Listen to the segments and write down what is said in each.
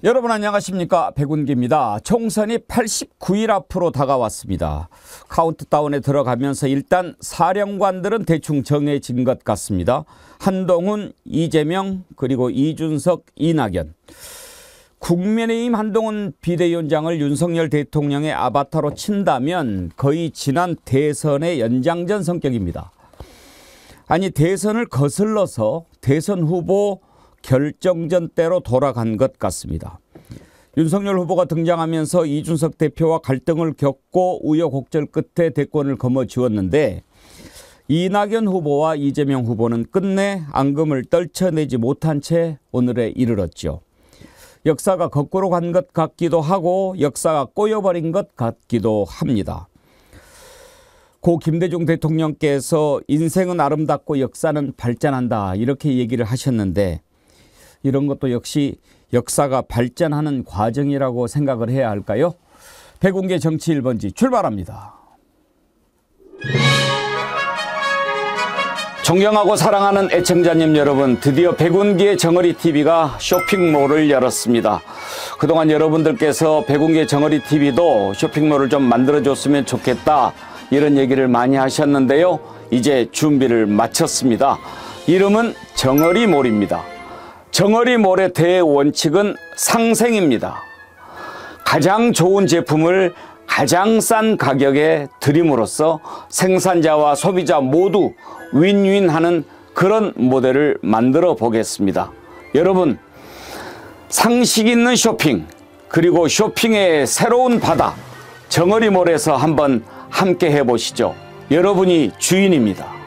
여러분 안녕하십니까, 백운기입니다. 총선이 89일 앞으로 다가왔습니다. 카운트다운에 들어가면서 일단 사령관들은 대충 정해진 것 같습니다. 한동훈, 이재명, 그리고 이준석, 이낙연. 국민의힘 한동훈 비대위원장을 윤석열 대통령의 아바타로 친다면 거의 지난 대선의 연장전 성격입니다. 아니, 대선을 거슬러서 대선 후보 결정전 때로 돌아간 것 같습니다. 윤석열 후보가 등장하면서 이준석 대표와 갈등을 겪고 우여곡절 끝에 대권을 거머쥐었는데, 이낙연 후보와 이재명 후보는 끝내 앙금을 떨쳐내지 못한 채 오늘에 이르렀죠. 역사가 거꾸로 간 것 같기도 하고 역사가 꼬여버린 것 같기도 합니다. 고 김대중 대통령께서 인생은 아름답고 역사는 발전한다, 이렇게 얘기를 하셨는데, 이런 것도 역시 역사가 발전하는 과정이라고 생각을 해야 할까요? 백운계 정치 1번지 출발합니다. 존경하고 사랑하는 애청자님 여러분, 드디어 백운기의 정어리TV가 쇼핑몰을 열었습니다. 그동안 여러분들께서 백운기의 정어리TV도 쇼핑몰을 좀 만들어줬으면 좋겠다, 이런 얘기를 많이 하셨는데요. 이제 준비를 마쳤습니다. 이름은 정어리몰입니다. 정어리몰의 대원칙은 상생입니다. 가장 좋은 제품을 가장 싼 가격에 드림으로써 생산자와 소비자 모두 윈윈하는 그런 모델을 만들어 보겠습니다. 여러분, 상식 있는 쇼핑, 그리고 쇼핑의 새로운 바다, 정어리몰에서 한번 함께 해보시죠. 여러분이 주인입니다.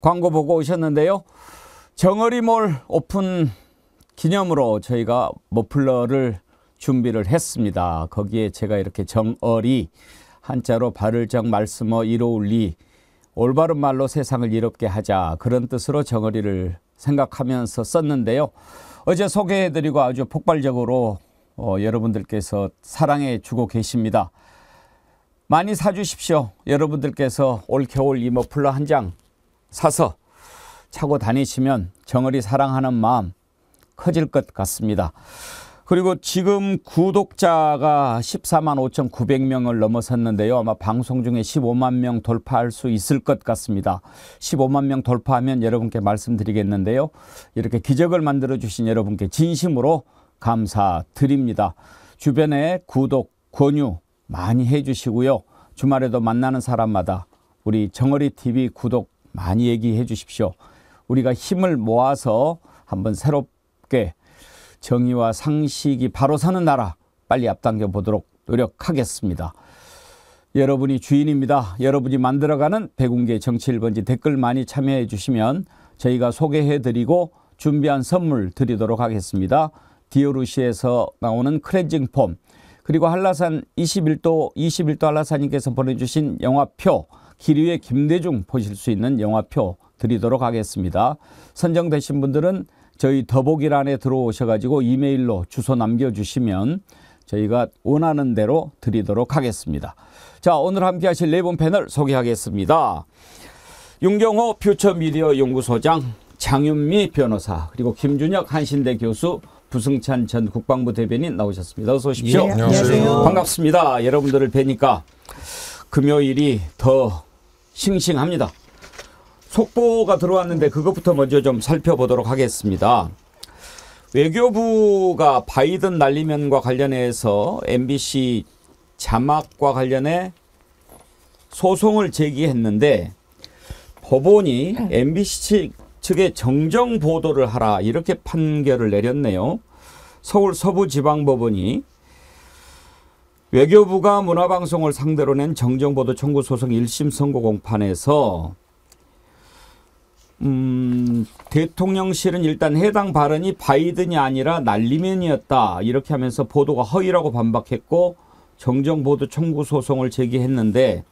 광고 보고 오셨는데요. 정어리몰 오픈 기념으로 저희가 머플러를 준비를 했습니다. 거기에 제가 이렇게 정어리, 한자로 발을 정 말씀어 이로울리, 올바른 말로 세상을 이롭게 하자, 그런 뜻으로 정어리를 생각하면서 썼는데요. 어제 소개해드리고 아주 폭발적으로 여러분들께서 사랑해 주고 계십니다. 많이 사주십시오. 여러분들께서 올 겨울 이 머플러 한 장 사서 차고 다니시면 정어리 사랑하는 마음 커질 것 같습니다. 그리고 지금 구독자가 14만 5,900명을 넘어섰는데요. 아마 방송 중에 15만 명 돌파할 수 있을 것 같습니다. 15만 명 돌파하면 여러분께 말씀드리겠는데요. 이렇게 기적을 만들어주신 여러분께 진심으로 감사드립니다. 주변에 구독, 권유 많이 해주시고요. 주말에도 만나는 사람마다 우리 정어리TV 구독 많이 얘기해 주십시오. 우리가 힘을 모아서 한번 새롭게 정의와 상식이 바로 서는 나라 빨리 앞당겨 보도록 노력하겠습니다. 여러분이 주인입니다. 여러분이 만들어가는 백운계 정치 1번지 댓글 많이 참여해 주시면 저희가 소개해 드리고 준비한 선물 드리도록 하겠습니다. 디오루시에서 나오는 클렌징 폼, 그리고 한라산 21도 한라산님께서 보내주신 영화표, 기류의 김대중 보실 수 있는 영화표 드리도록 하겠습니다. 선정되신 분들은 저희 더보기란에 들어오셔가지고 이메일로 주소 남겨주시면 저희가 원하는 대로 드리도록 하겠습니다. 자, 오늘 함께 하실 네 분 패널 소개하겠습니다. 윤경호 퓨처미디어 연구소장, 장윤미 변호사, 그리고 김준혁 한신대 교수, 부승찬 전 국방부 대변인 나오셨습니다. 어서 오십시오. 예, 안녕하세요. 반갑습니다. 여러분들을 뵈니까 금요일이 더 싱싱합니다. 속보가 들어왔는데 그것부터 먼저 좀 살펴보도록 하겠습니다. 외교부가 바이든 날리면과 관련해서 MBC 자막과 관련해 소송을 제기했는데, 법원이 MBC 측에 정정 보도를 하라, 이렇게 판결을 내렸네요. 서울 서부지방법원이 외교부가 문화방송을 상대로 낸 정정보도 청구 소송 1심 선고 공판에서 대통령실은 일단 해당 발언이 바이든이 아니라 날리면이었다 이렇게 하면서 보도가 허위라고 반박했고 정정보도 청구 소송을 제기했는데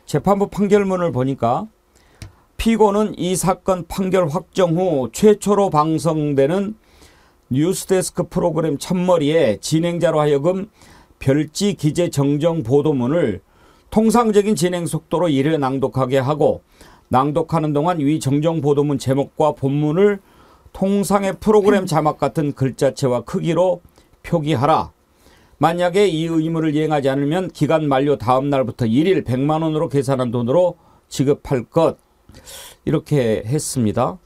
재판부 판결문을 보니까 피고는 이 사건 판결 확정 후 최초로 방송되는 뉴스데스크 프로그램 첫머리에 진행자로 하여금 별지 기재 정정 보도문을 통상적인 진행 속도로 1회 낭독하게 하고 낭독하는 동안 위 정정 보도문 제목과 본문을 통상의 프로그램 자막 같은 글자체와 크기로 표기하라. 만약에 이 의무를 이행하지 않으면 기간 만료 다음 날부터 1일 100만 원으로 계산한 돈으로 지급할 것. 이렇게 했습니다.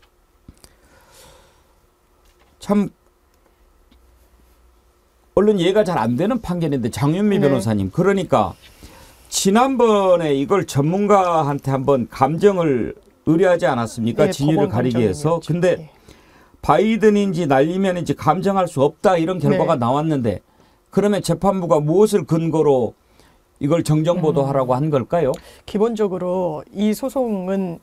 참 언론 이해가 잘 안 되는 판결인데 장윤미 변호사님. 그러니까 지난번에 이걸 전문가한테 한번 감정을 의뢰하지 않았습니까? 네, 진위를 가리기 위해서. 근데 바이든인지 날리면인지 감정할 수 없다 이런 결과가 나왔는데 그러면 재판부가 무엇을 근거로 이걸 정정보도하라고 한 걸까요? 기본적으로 이 소송은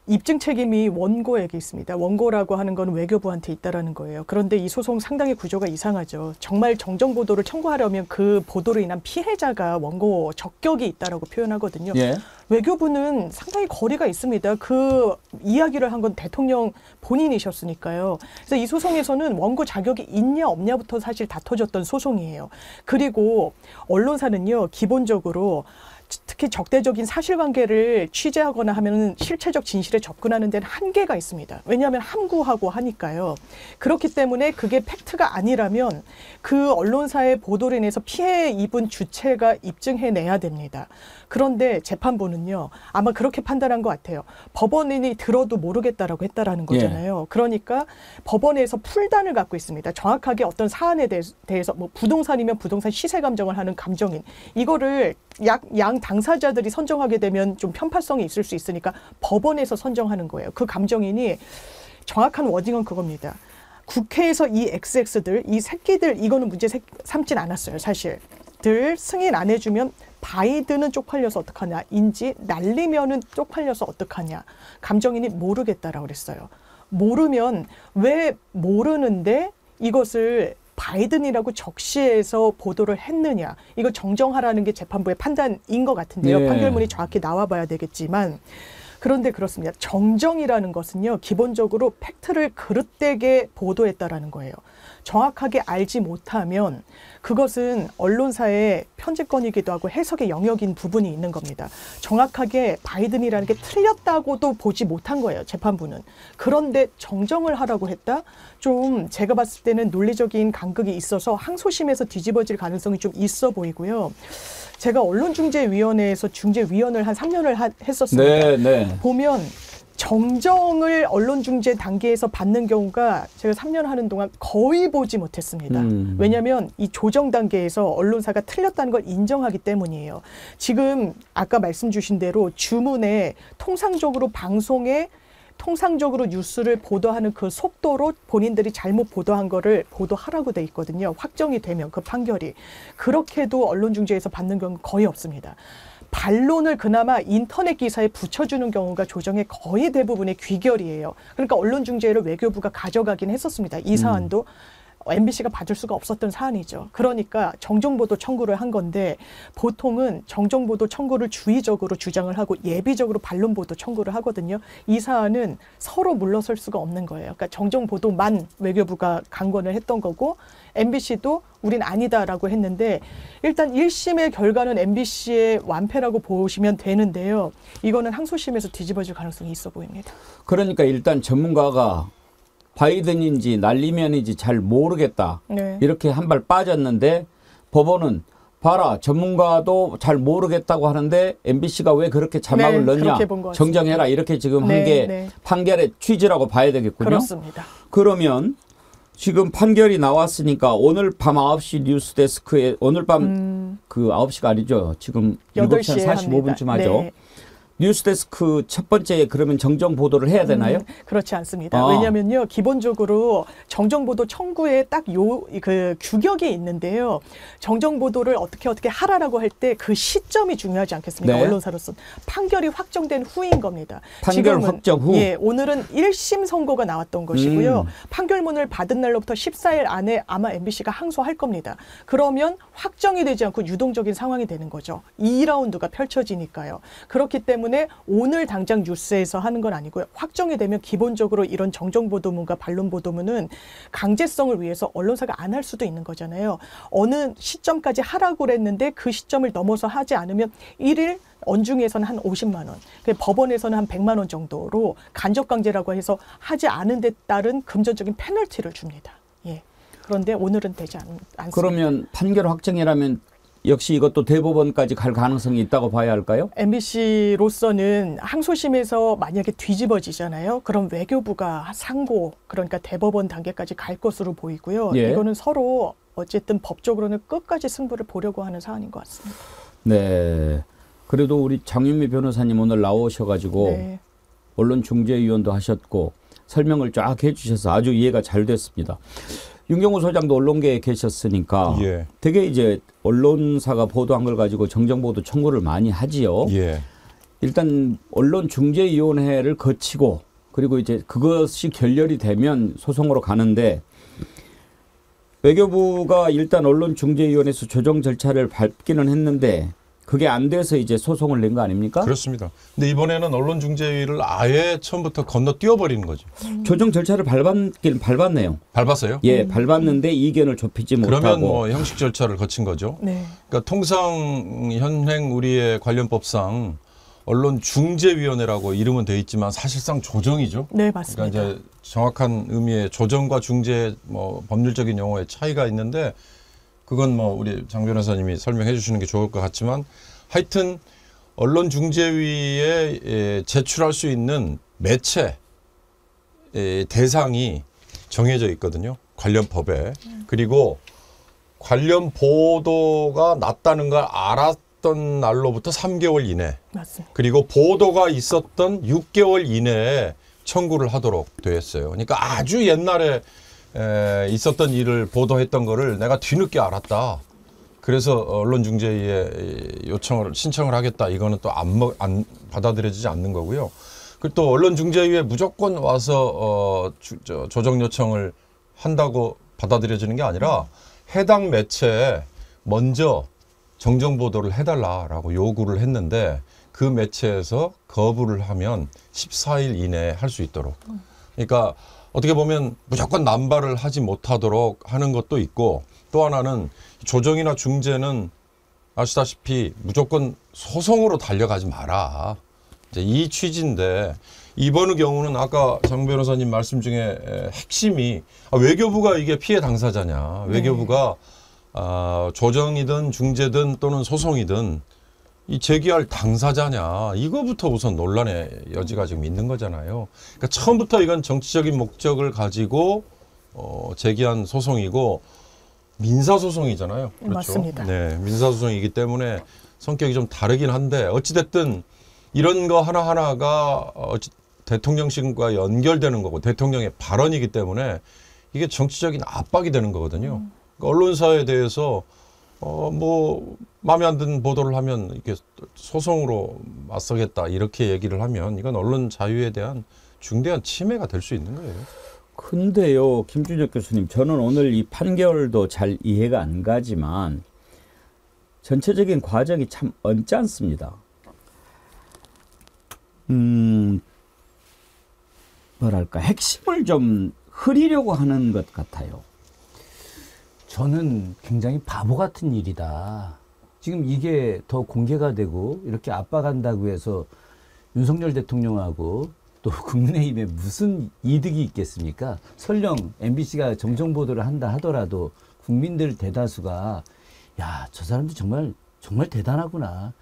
입증 책임이 원고에게 있습니다. 원고라고 하는 건 외교부한테 있다라는 거예요. 그런데 이 소송 상당히 구조가 이상하죠. 정말 정정 보도를 청구하려면 그 보도로 인한 피해자가 원고 적격이 있다라고 표현하거든요. 예. 외교부는 상당히 거리가 있습니다. 그 이야기를 한 건 대통령 본인이셨으니까요. 그래서 이 소송에서는 원고 자격이 있냐 없냐부터 사실 다퉈졌던 소송이에요. 그리고 언론사는요, 기본적으로 특히 적대적인 사실관계를 취재하거나 하면 실체적 진실에 접근하는 데는 한계가 있습니다. 왜냐하면 함구하고 하니까요. 그렇기 때문에 그게 팩트가 아니라면 그 언론사의 보도로 인해서 피해 입은 주체가 입증해내야 됩니다. 그런데 재판부는요, 아마 그렇게 판단한 것 같아요. 법원인이 들어도 모르겠다라고 했다라는 거잖아요. 그러니까 법원에서 풀단을 갖고 있습니다. 정확하게 어떤 사안에 대해서 뭐 부동산이면 부동산 시세 감정을 하는 감정인, 이거를 양 당사자들이 선정하게 되면 좀 편파성이 있을 수 있으니까 법원에서 선정하는 거예요. 그 감정인이 정확한 워딩은 그겁니다. 국회에서 이 XX들, 이 새끼들, 이거는 문제 삼진 않았어요, 사실. 들 승인 안 해주면 바이든은 쪽팔려서 어떡하냐, 인지 날리면은 쪽팔려서 어떡하냐. 감정인이 모르겠다라고 그랬어요. 모르면 왜 모르는데 이것을 바이든이라고 적시해서 보도를 했느냐. 이거 정정하라는 게 재판부의 판단인 것 같은데요. 네. 판결문이 정확히 나와봐야 되겠지만. 그런데 그렇습니다. 정정이라는 것은요, 기본적으로 팩트를 그릇되게 보도했다라는 거예요. 정확하게 알지 못하면 그것은 언론사의 편집권이기도 하고 해석의 영역인 부분이 있는 겁니다. 정확하게 바이든이라는 게 틀렸다고도 보지 못한 거예요, 재판부는. 그런데 정정을 하라고 했다? 좀 제가 봤을 때는 논리적인 간극이 있어서 항소심에서 뒤집어질 가능성이 좀 있어 보이고요. 제가 언론중재위원회에서 중재위원을 한 3년을 했었습니다. 네. 보면 정정을 언론중재 단계에서 받는 경우가 제가 3년 하는 동안 거의 보지 못했습니다. 왜냐하면 이 조정 단계에서 언론사가 틀렸다는 걸 인정하기 때문이에요. 지금 아까 말씀 주신 대로 주문에 통상적으로 방송에 통상적으로 뉴스를 보도하는 그 속도로 본인들이 잘못 보도한 거를 보도하라고 돼 있거든요. 확정이 되면 그 판결이. 그렇게도 언론중재에서 받는 경우 거의 없습니다. 반론을 그나마 인터넷 기사에 붙여주는 경우가 조정의 거의 대부분의 귀결이에요. 그러니까 언론중재를 외교부가 가져가긴 했었습니다. 이 사안도 MBC가 받을 수가 없었던 사안이죠. 그러니까 정정보도 청구를 한 건데 보통은 정정보도 청구를 주의적으로 주장을 하고 예비적으로 반론보도 청구를 하거든요. 이 사안은 서로 물러설 수가 없는 거예요. 그러니까 정정보도만 외교부가 강권을 했던 거고 MBC도 우린 아니다라고 했는데 일단 1심의 결과는 MBC의 완패라고 보시면 되는데요. 이거는 항소심에서 뒤집어질 가능성이 있어 보입니다. 그러니까 일단 전문가가 바이든인지 날리면인지 잘 모르겠다. 네. 이렇게 한 발 빠졌는데 법원은 봐라, 전문가도 잘 모르겠다고 하는데 MBC가 왜 그렇게 자막을 넣냐, 정정해라, 이렇게 지금 한 게 판결의 취지라고 봐야 되겠군요. 그렇습니다. 그러면 지금 판결이 나왔으니까 오늘 밤 9시 뉴스데스크에 오늘 밤 그 9시가 아니죠. 지금 7시 45분쯤 하죠. 뉴스데스크 첫 번째 그러면 정정 보도를 해야 되나요? 그렇지 않습니다. 왜냐하면요, 기본적으로 정정보도 청구에 딱 그 규격이 있는데요. 정정보도를 어떻게 하라라고 할 때 그 시점이 중요하지 않겠습니까? 네. 언론사로서 판결이 확정된 후인 겁니다. 판결 지금은, 확정 후. 예, 오늘은 1심 선고가 나왔던 것이고요. 판결문을 받은 날로부터 14일 안에 아마 MBC가 항소할 겁니다. 그러면 확정이 되지 않고 유동적인 상황이 되는 거죠. 2라운드가 펼쳐지니까요. 그렇기 때문에 오늘 당장 뉴스에서 하는 건 아니고요. 확정이 되면 기본적으로 이런 정정보도문과 반론보도문은 강제성을 위해서 언론사가 안 할 수도 있는 거잖아요. 어느 시점까지 하라고 그랬는데 그 시점을 넘어서 하지 않으면 1일 언중에서는 한 50만 원, 법원에서는 한 100만 원 정도로 간접강제라고 해서 하지 않은 데 따른 금전적인 페널티를 줍니다. 예. 그런데 오늘은 되지 않습니다. 그러면 판결 확정이라면 역시 이것도 대법원까지 갈 가능성이 있다고 봐야 할까요? MBC로서는 항소심에서 만약에 뒤집어지잖아요. 그럼 외교부가 상고, 그러니까 대법원 단계까지 갈 것으로 보이고요. 예. 이거는 서로 어쨌든 법적으로는 끝까지 승부를 보려고 하는 사안인 것 같습니다. 네. 그래도 우리 장윤미 변호사님 오늘 나오셔가지고 네. 언론중재위원도 하셨고 설명을 쫙 해주셔서 아주 이해가 잘 됐습니다. 윤경호 소장도 언론계에 계셨으니까 예. 되게 이제 언론사가 보도한 걸 가지고 정정보도 청구를 많이 하지요. 예. 일단 언론중재위원회를 거치고 그리고 이제 그것이 결렬이 되면 소송으로 가는데 외교부가 일단 언론중재위원회에서 조정 절차를 밟기는 했는데 그게 안 돼서 이제 소송을 낸 거 아닙니까? 그렇습니다. 근데 이번에는 언론중재위를 아예 처음부터 건너뛰어버리는 거죠. 조정 절차를 밟았긴 밟았네요. 밟았어요? 예, 밟았는데 이견을 좁히지 못하고. 그러면 뭐 형식 절차를 거친 거죠. 네. 그러니까 통상 현행 우리의 관련법상 언론중재위원회라고 이름은 돼 있지만 사실상 조정이죠. 네, 맞습니다. 그러니까 이제 정확한 의미의 조정과 중재 뭐 법률적인 용어의 차이가 있는데 그건 뭐 우리 장 변호사님이 설명해 주시는 게 좋을 것 같지만 하여튼 언론중재위에 제출할 수 있는 매체 대상이 정해져 있거든요. 관련 법에. 그리고 관련 보도가 났다는 걸 알았던 날로부터 3개월 이내. 맞습니다. 그리고 보도가 있었던 6개월 이내에 청구를 하도록 되어 있어요. 그러니까 아주 옛날에 있었던 일을 보도했던 거를 내가 뒤늦게 알았다. 그래서 언론중재위에 신청을 하겠다. 이거는 또 안 받아들여지지 않는 거고요. 그리고 또 언론중재위에 무조건 와서 조정 요청을 한다고 받아들여지는 게 아니라 해당 매체에 먼저 정정 보도를 해달라라고 요구를 했는데 그 매체에서 거부를 하면 14일 이내에 할 수 있도록. 그러니까 어떻게 보면 무조건 남발을 하지 못하도록 하는 것도 있고 또 하나는 조정이나 중재는 아시다시피 무조건 소송으로 달려가지 마라. 이제 이 취지인데 이번 경우는 아까 장 변호사님 말씀 중에 핵심이 외교부가 이게 피해 당사자냐. 외교부가 조정이든 중재든 또는 소송이든 이 제기할 당사자냐. 이거부터 우선 논란의 여지가 지금 있는 거잖아요. 그러니까 처음부터 이건 정치적인 목적을 가지고 제기한 소송이고 민사소송이잖아요. 그렇죠? 맞습니다. 네, 민사소송이기 때문에 성격이 좀 다르긴 한데 어찌됐든 이런 거 하나하나가 대통령실과 연결되는 거고 대통령의 발언이기 때문에 이게 정치적인 압박이 되는 거거든요. 그러니까 언론사에 대해서 뭐 마음에 안 드는 보도를 하면 이렇게 소송으로 맞서겠다 이렇게 얘기를 하면 이건 언론 자유에 대한 중대한 침해가 될 수 있는 거예요. 근데요, 김준혁 교수님, 저는 오늘 이 판결도 잘 이해가 안 가지만 전체적인 과정이 참 언짢습니다. 뭐랄까, 핵심을 좀 흐리려고 하는 것 같아요. 저는 굉장히 바보 같은 일이다. 지금 이게 더 공개가 되고 이렇게 압박한다고 해서 윤석열 대통령하고 또 국민의힘에 무슨 이득이 있겠습니까? 설령 MBC가 정정보도를 한다 하더라도 국민들 대다수가 야, 저 사람들 정말 대단하구나.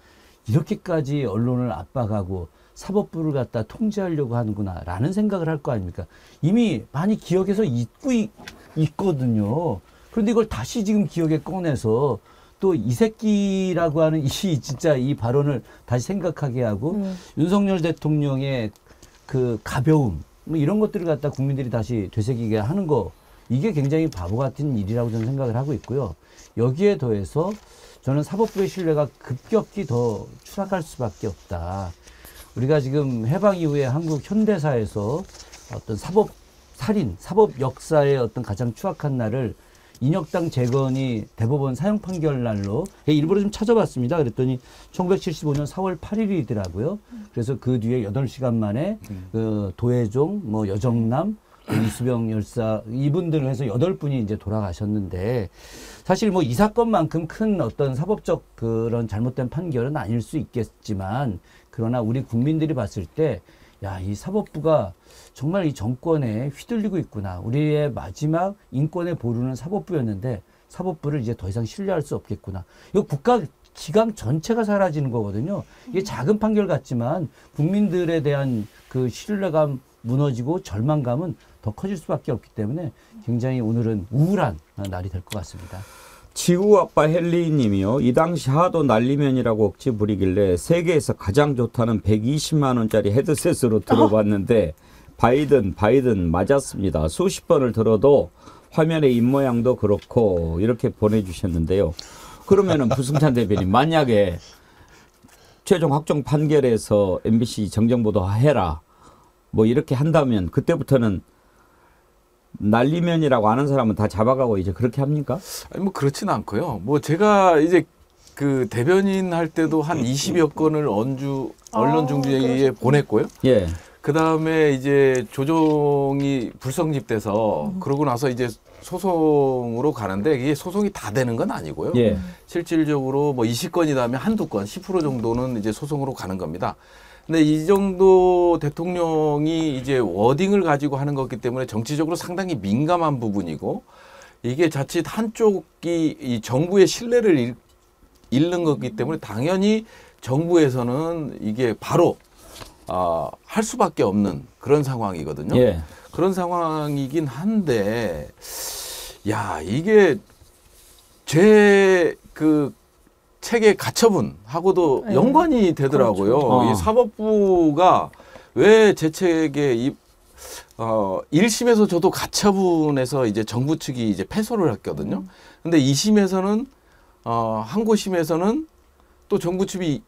이렇게까지 언론을 압박하고 사법부를 갖다 통제하려고 하는구나 라는 생각을 할 거 아닙니까? 이미 많이 기억에서 잊고 있거든요. 그런데 이걸 다시 지금 기억에 꺼내서 또 이 새끼라고 하는 이 진짜 이 발언을 다시 생각하게 하고 윤석열 대통령의 그 가벼움 뭐 이런 것들을 갖다 국민들이 다시 되새기게 하는 거 이게 굉장히 바보 같은 일이라고 저는 생각을 하고 있고요. 여기에 더해서 저는 사법부의 신뢰가 급격히 더 추락할 수밖에 없다. 우리가 지금 해방 이후에 한국 현대사에서 어떤 사법 살인, 사법 역사의 어떤 가장 추악한 날을 인혁당 재건이 대법원 사형 판결 날로 일부러 좀 찾아봤습니다. 그랬더니 1975년 4월 8일이더라고요. 그래서 그 뒤에 8시간 만에 그 도혜종, 뭐 여정남, 이수병 열사 이분들 해서 8분이 이제 돌아가셨는데 사실 뭐 이 사건만큼 큰 어떤 사법적 그런 잘못된 판결은 아닐 수 있겠지만 그러나 우리 국민들이 봤을 때 야, 이 사법부가 정말 이 정권에 휘둘리고 있구나. 우리의 마지막 인권의 보루는 사법부였는데 사법부를 이제 더 이상 신뢰할 수 없겠구나. 이거 국가 기강 전체가 사라지는 거거든요. 이게 작은 판결 같지만 국민들에 대한 그 신뢰감 무너지고 절망감은 더 커질 수밖에 없기 때문에 굉장히 오늘은 우울한 날이 될 것 같습니다. 지구아빠 헬리 님이요. 이 당시 하도 난리면이라고 억지 부리길래 세계에서 가장 좋다는 120만 원짜리 헤드셋으로 들어봤는데 바이든 맞았습니다. 수십 번을 들어도 화면의 입모양도 그렇고 이렇게 보내주셨는데요. 그러면은 부승찬 대변인 만약에 최종 확정 판결에서 MBC 정정보도 해라 뭐 이렇게 한다면 그때부터는 난리면이라고 아는 사람은 다 잡아가고 이제 그렇게 합니까? 아니 뭐 그렇진 않고요. 뭐 제가 이제 그 대변인 할 때도 한 20여 건을 언론중재위에 보냈고요. 예. 그 다음에 이제 조정이 불성립돼서 그러고 나서 이제 소송으로 가는데 이게 소송이 다 되는 건 아니고요. 예. 실질적으로 뭐 20건이다 하면 한두 건, 10% 정도는 이제 소송으로 가는 겁니다. 근데 이 정도 대통령이 이제 워딩을 가지고 하는 거기 때문에 정치적으로 상당히 민감한 부분이고 이게 자칫 한쪽이 이 정부의 신뢰를 잃는 거기 때문에 당연히 정부에서는 이게 바로 할 수밖에 없는 그런 상황이거든요. 예. 그런 상황이긴 한데 야 이게 제 그 책의 가처분하고도 네. 연관이 되더라고요. 그렇죠. 이 사법부가 왜 제 책에 1심에서 저도 가처분해서 이제 정부 측이 이제 패소를 했거든요. 근데 2심에서는 항고심에서는 또 정부 측이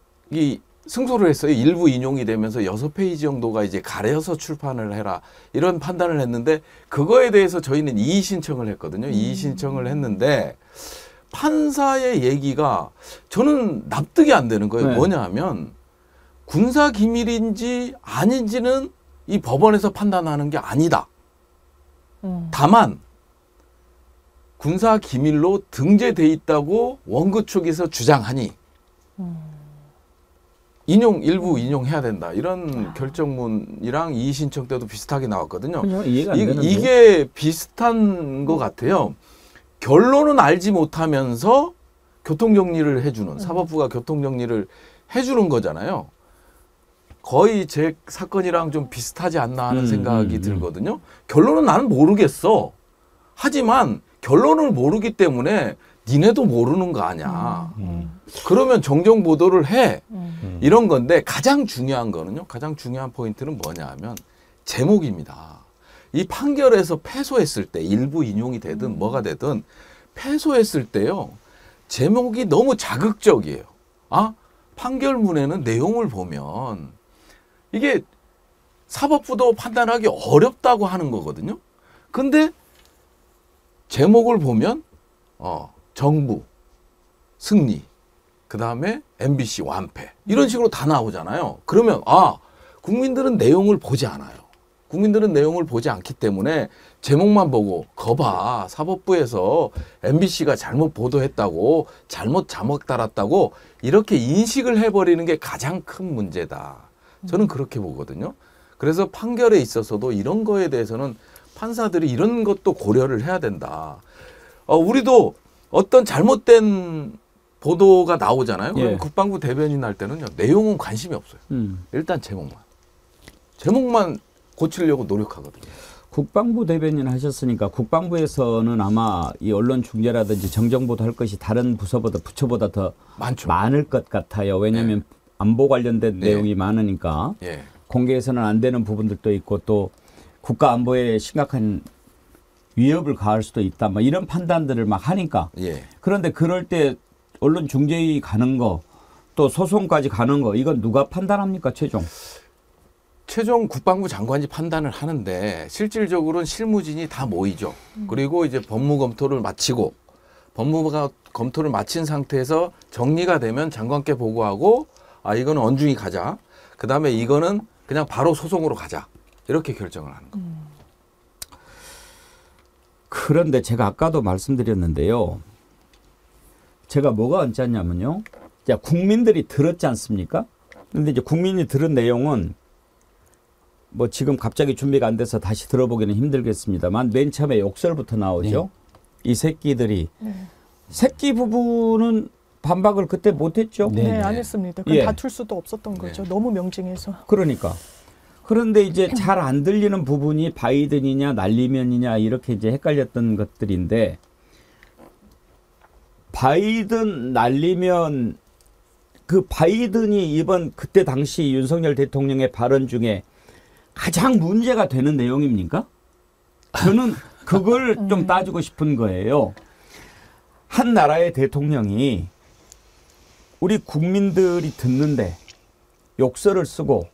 승소를 했어요. 일부 인용이 되면서 6페이지 정도가 이제 가려서 출판을 해라 이런 판단을 했는데 그거에 대해서 저희는 이의 신청을 했거든요. 이의 신청을 했는데 판사의 얘기가 저는 납득이 안 되는 거예요. 네. 뭐냐 하면 군사 기밀인지 아닌지는 이 법원에서 판단하는 게 아니다. 다만 군사 기밀로 등재돼 있다고 원고 측에서 주장하니 일부 인용해야 된다. 이런 결정문이랑 이의 신청 때도 비슷하게 나왔거든요. 그냥 이해가 안 되는데. 이게 비슷한 것 같아요. 결론은 알지 못하면서 교통정리를 해주는 사법부가 교통정리를 해주는 거잖아요. 거의 제 사건이랑 좀 비슷하지 않나 하는 생각이 들거든요. 결론은 나는 모르겠어. 하지만 결론을 모르기 때문에 니네도 모르는 거 아니야. 그러면 정정 보도를 해. 이런 건데 가장 중요한 거는요. 가장 중요한 포인트는 뭐냐 하면 제목입니다. 이 판결에서 패소했을 때 일부 인용이 되든 뭐가 되든 패소했을 때요. 제목이 너무 자극적이에요. 판결문에는 내용을 보면 이게 사법부도 판단하기 어렵다고 하는 거거든요. 근데 제목을 보면 정부 승리 그 다음에 MBC 완패 이런 식으로 다 나오잖아요. 그러면 국민들은 내용을 보지 않아요. 국민들은 내용을 보지 않기 때문에 제목만 보고 거봐 사법부에서 MBC가 잘못 보도했다고 잘못 자막 달았다고 이렇게 인식을 해버리는 게 가장 큰 문제다. 저는 그렇게 보거든요. 그래서 판결에 있어서도 이런 거에 대해서는 판사들이 이런 것도 고려를 해야 된다. 우리도 어떤 잘못된 보도가 나오잖아요. 그럼 예. 국방부 대변인 할 때는요. 내용은 관심이 없어요. 일단 제목만 고치려고 노력하거든요. 국방부 대변인 하셨으니까 국방부에서는 아마 이 언론 중재라든지 정정보도 할 것이 다른 부처보다 더 많죠. 많을 것 같아요. 왜냐하면 안보 관련된 네. 내용이 많으니까 예. 공개해서는 안 되는 부분들도 있고 또 국가 안보에 심각한 위협을 가할 수도 있다. 뭐 이런 판단들을 막 하니까. 예. 그런데 그럴 때 언론 중재위 가는 거 또 소송까지 가는 거 이건 누가 판단합니까 최종? 최종 국방부 장관이 판단을 하는데 실질적으로는 실무진이 다 모이죠. 그리고 이제 법무 검토를 마치고 법무부가 검토를 마친 상태에서 정리가 되면 장관께 보고하고 아 이거는 언중이 가자. 그다음에 이거는 그냥 바로 소송으로 가자. 이렇게 결정을 하는 겁니다. 그런데 제가 아까도 말씀드렸는데요. 제가 뭐가 얹었냐면요. 자, 국민들이 들었지 않습니까? 근데 이제 국민이 들은 내용은 뭐 지금 갑자기 준비가 안 돼서 다시 들어보기는 힘들겠습니다만 맨 처음에 욕설부터 나오죠. 이 새끼들이. 새끼 부분은 반박을 그때 못했죠. 네, 안 했습니다. 그건 예. 다툴 수도 없었던 거죠. 너무 명징해서. 그러니까. 그런데 이제 잘 안 들리는 부분이 바이든이냐 날리면이냐 이렇게 이제 헷갈렸던 것들인데 바이든 날리면 그 바이든이 이번 그때 당시 윤석열 대통령의 발언 중에 가장 문제가 되는 내용입니까? 저는 그걸 좀 따지고 싶은 거예요. 한 나라의 대통령이 우리 국민들이 듣는데 욕설을 쓰고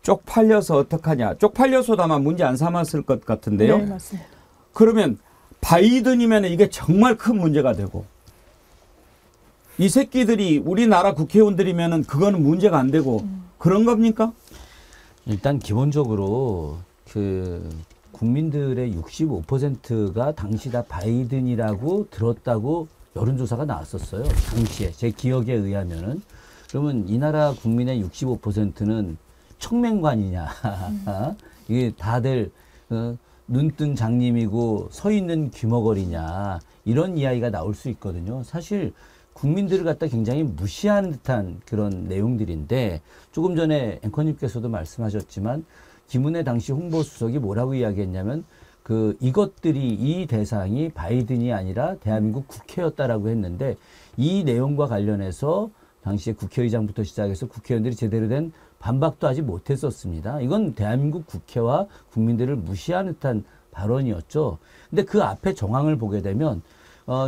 쪽팔려서 어떡하냐. 쪽팔려서도 아마 문제 안 삼았을 것 같은데요. 네, 맞습니다. 그러면 바이든이면 이게 정말 큰 문제가 되고 이 새끼들이 우리나라 국회의원들이면 그거는 문제가 안 되고 그런 겁니까? 일단 기본적으로 그 국민들의 65%가 당시 다 바이든이라고 들었다고 여론조사가 나왔었어요. 당시에 제 기억에 의하면은 그러면 이 나라 국민의 65%는 청맹관이냐 이게 다들 눈뜬 장님이고 서 있는 귀머거리냐 이런 이야기가 나올 수 있거든요. 사실 국민들을 갖다 굉장히 무시하는 듯한 그런 내용들인데 조금 전에 앵커님께서도 말씀하셨지만 김은혜 당시 홍보수석이 뭐라고 이야기했냐면 이것들이 이 대상이 바이든이 아니라 대한민국 국회였다라고 했는데 이 내용과 관련해서 당시에 국회의장부터 시작해서 국회의원들이 제대로 된 반박도 하지 못했었습니다. 이건 대한민국 국회와 국민들을 무시하는 듯한 발언이었죠. 근데 그 앞에 정황을 보게 되면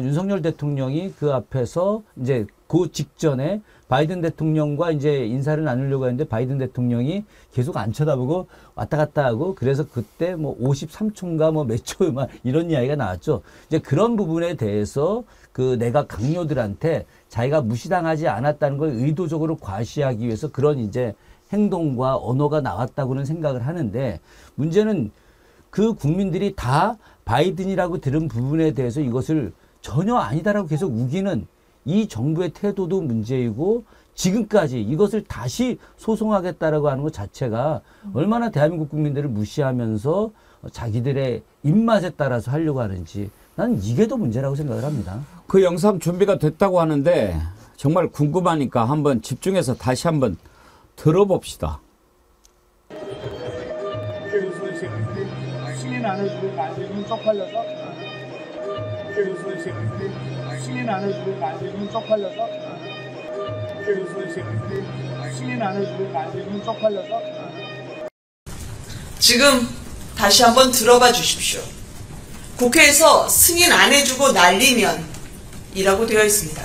윤석열 대통령이 그 앞에서 이제 그 직전에 바이든 대통령과 이제 인사를 나누려고 했는데 바이든 대통령이 계속 안 쳐다보고 왔다 갔다 하고 그래서 그때 뭐 53초인가 뭐 몇 초 막 이런 이야기가 나왔죠. 이제 그런 부분에 대해서 그 내각 강요들한테 자기가 무시당하지 않았다는 걸 의도적으로 과시하기 위해서 그런 이제 행동과 언어가 나왔다고는 생각을 하는데 문제는 그 국민들이 다 바이든이라고 들은 부분에 대해서 이것을 전혀 아니다라고 계속 우기는 이 정부의 태도도 문제이고 지금까지 이것을 다시 소송하겠다라고 하는 것 자체가 얼마나 대한민국 국민들을 무시하면서 자기들의 입맛에 따라서 하려고 하는지 난 이게 더 문제라고 생각을 합니다. 그 영상 준비가 됐다고 하는데 정말 궁금하니까 한번 집중해서 다시 한번 들어봅시다. 승인 안 해주고 만들면 쪽팔려서 승인 안 해주고 만들면 쪽팔려서 승인 안 해주고 만들면 쪽팔려서 지금 다시 한번 들어봐 주십시오. 국회에서 승인 안 해주고 날리면 이라고 되어 있습니다.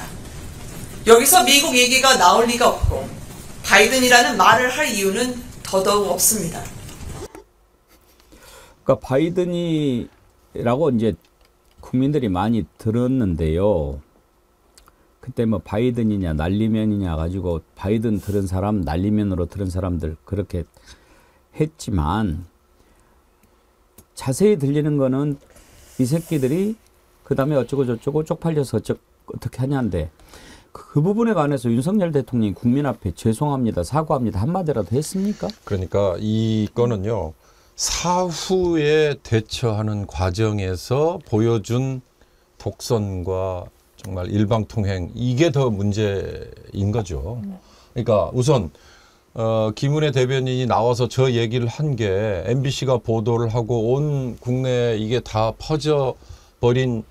여기서 미국 얘기가 나올 리가 없고 바이든이라는 말을 할 이유는 더더욱 없습니다. 그러니까 바이든이라고 이제 국민들이 많이 들었는데요. 그때 뭐 바이든이냐 날리면이냐 가지고 바이든 들은 사람 날리면으로 들은 사람들 그렇게 했지만 자세히 들리는 거는 이 새끼들이 그다음에 어쩌고 저쩌고 쪽팔려서 어떻게 하냐인데 그 부분에 관해서 윤석열 대통령이 국민 앞에 죄송합니다 사과합니다 한마디라도 했습니까? 그러니까 이거는요. 사후에 대처하는 과정에서 보여준 독선과 정말 일방통행 이게 더 문제인 거죠. 그러니까 우선 김은혜 대변인이 나와서 저 얘기를 한 게 MBC가 보도를 하고 온 국내에 이게 다 퍼져버린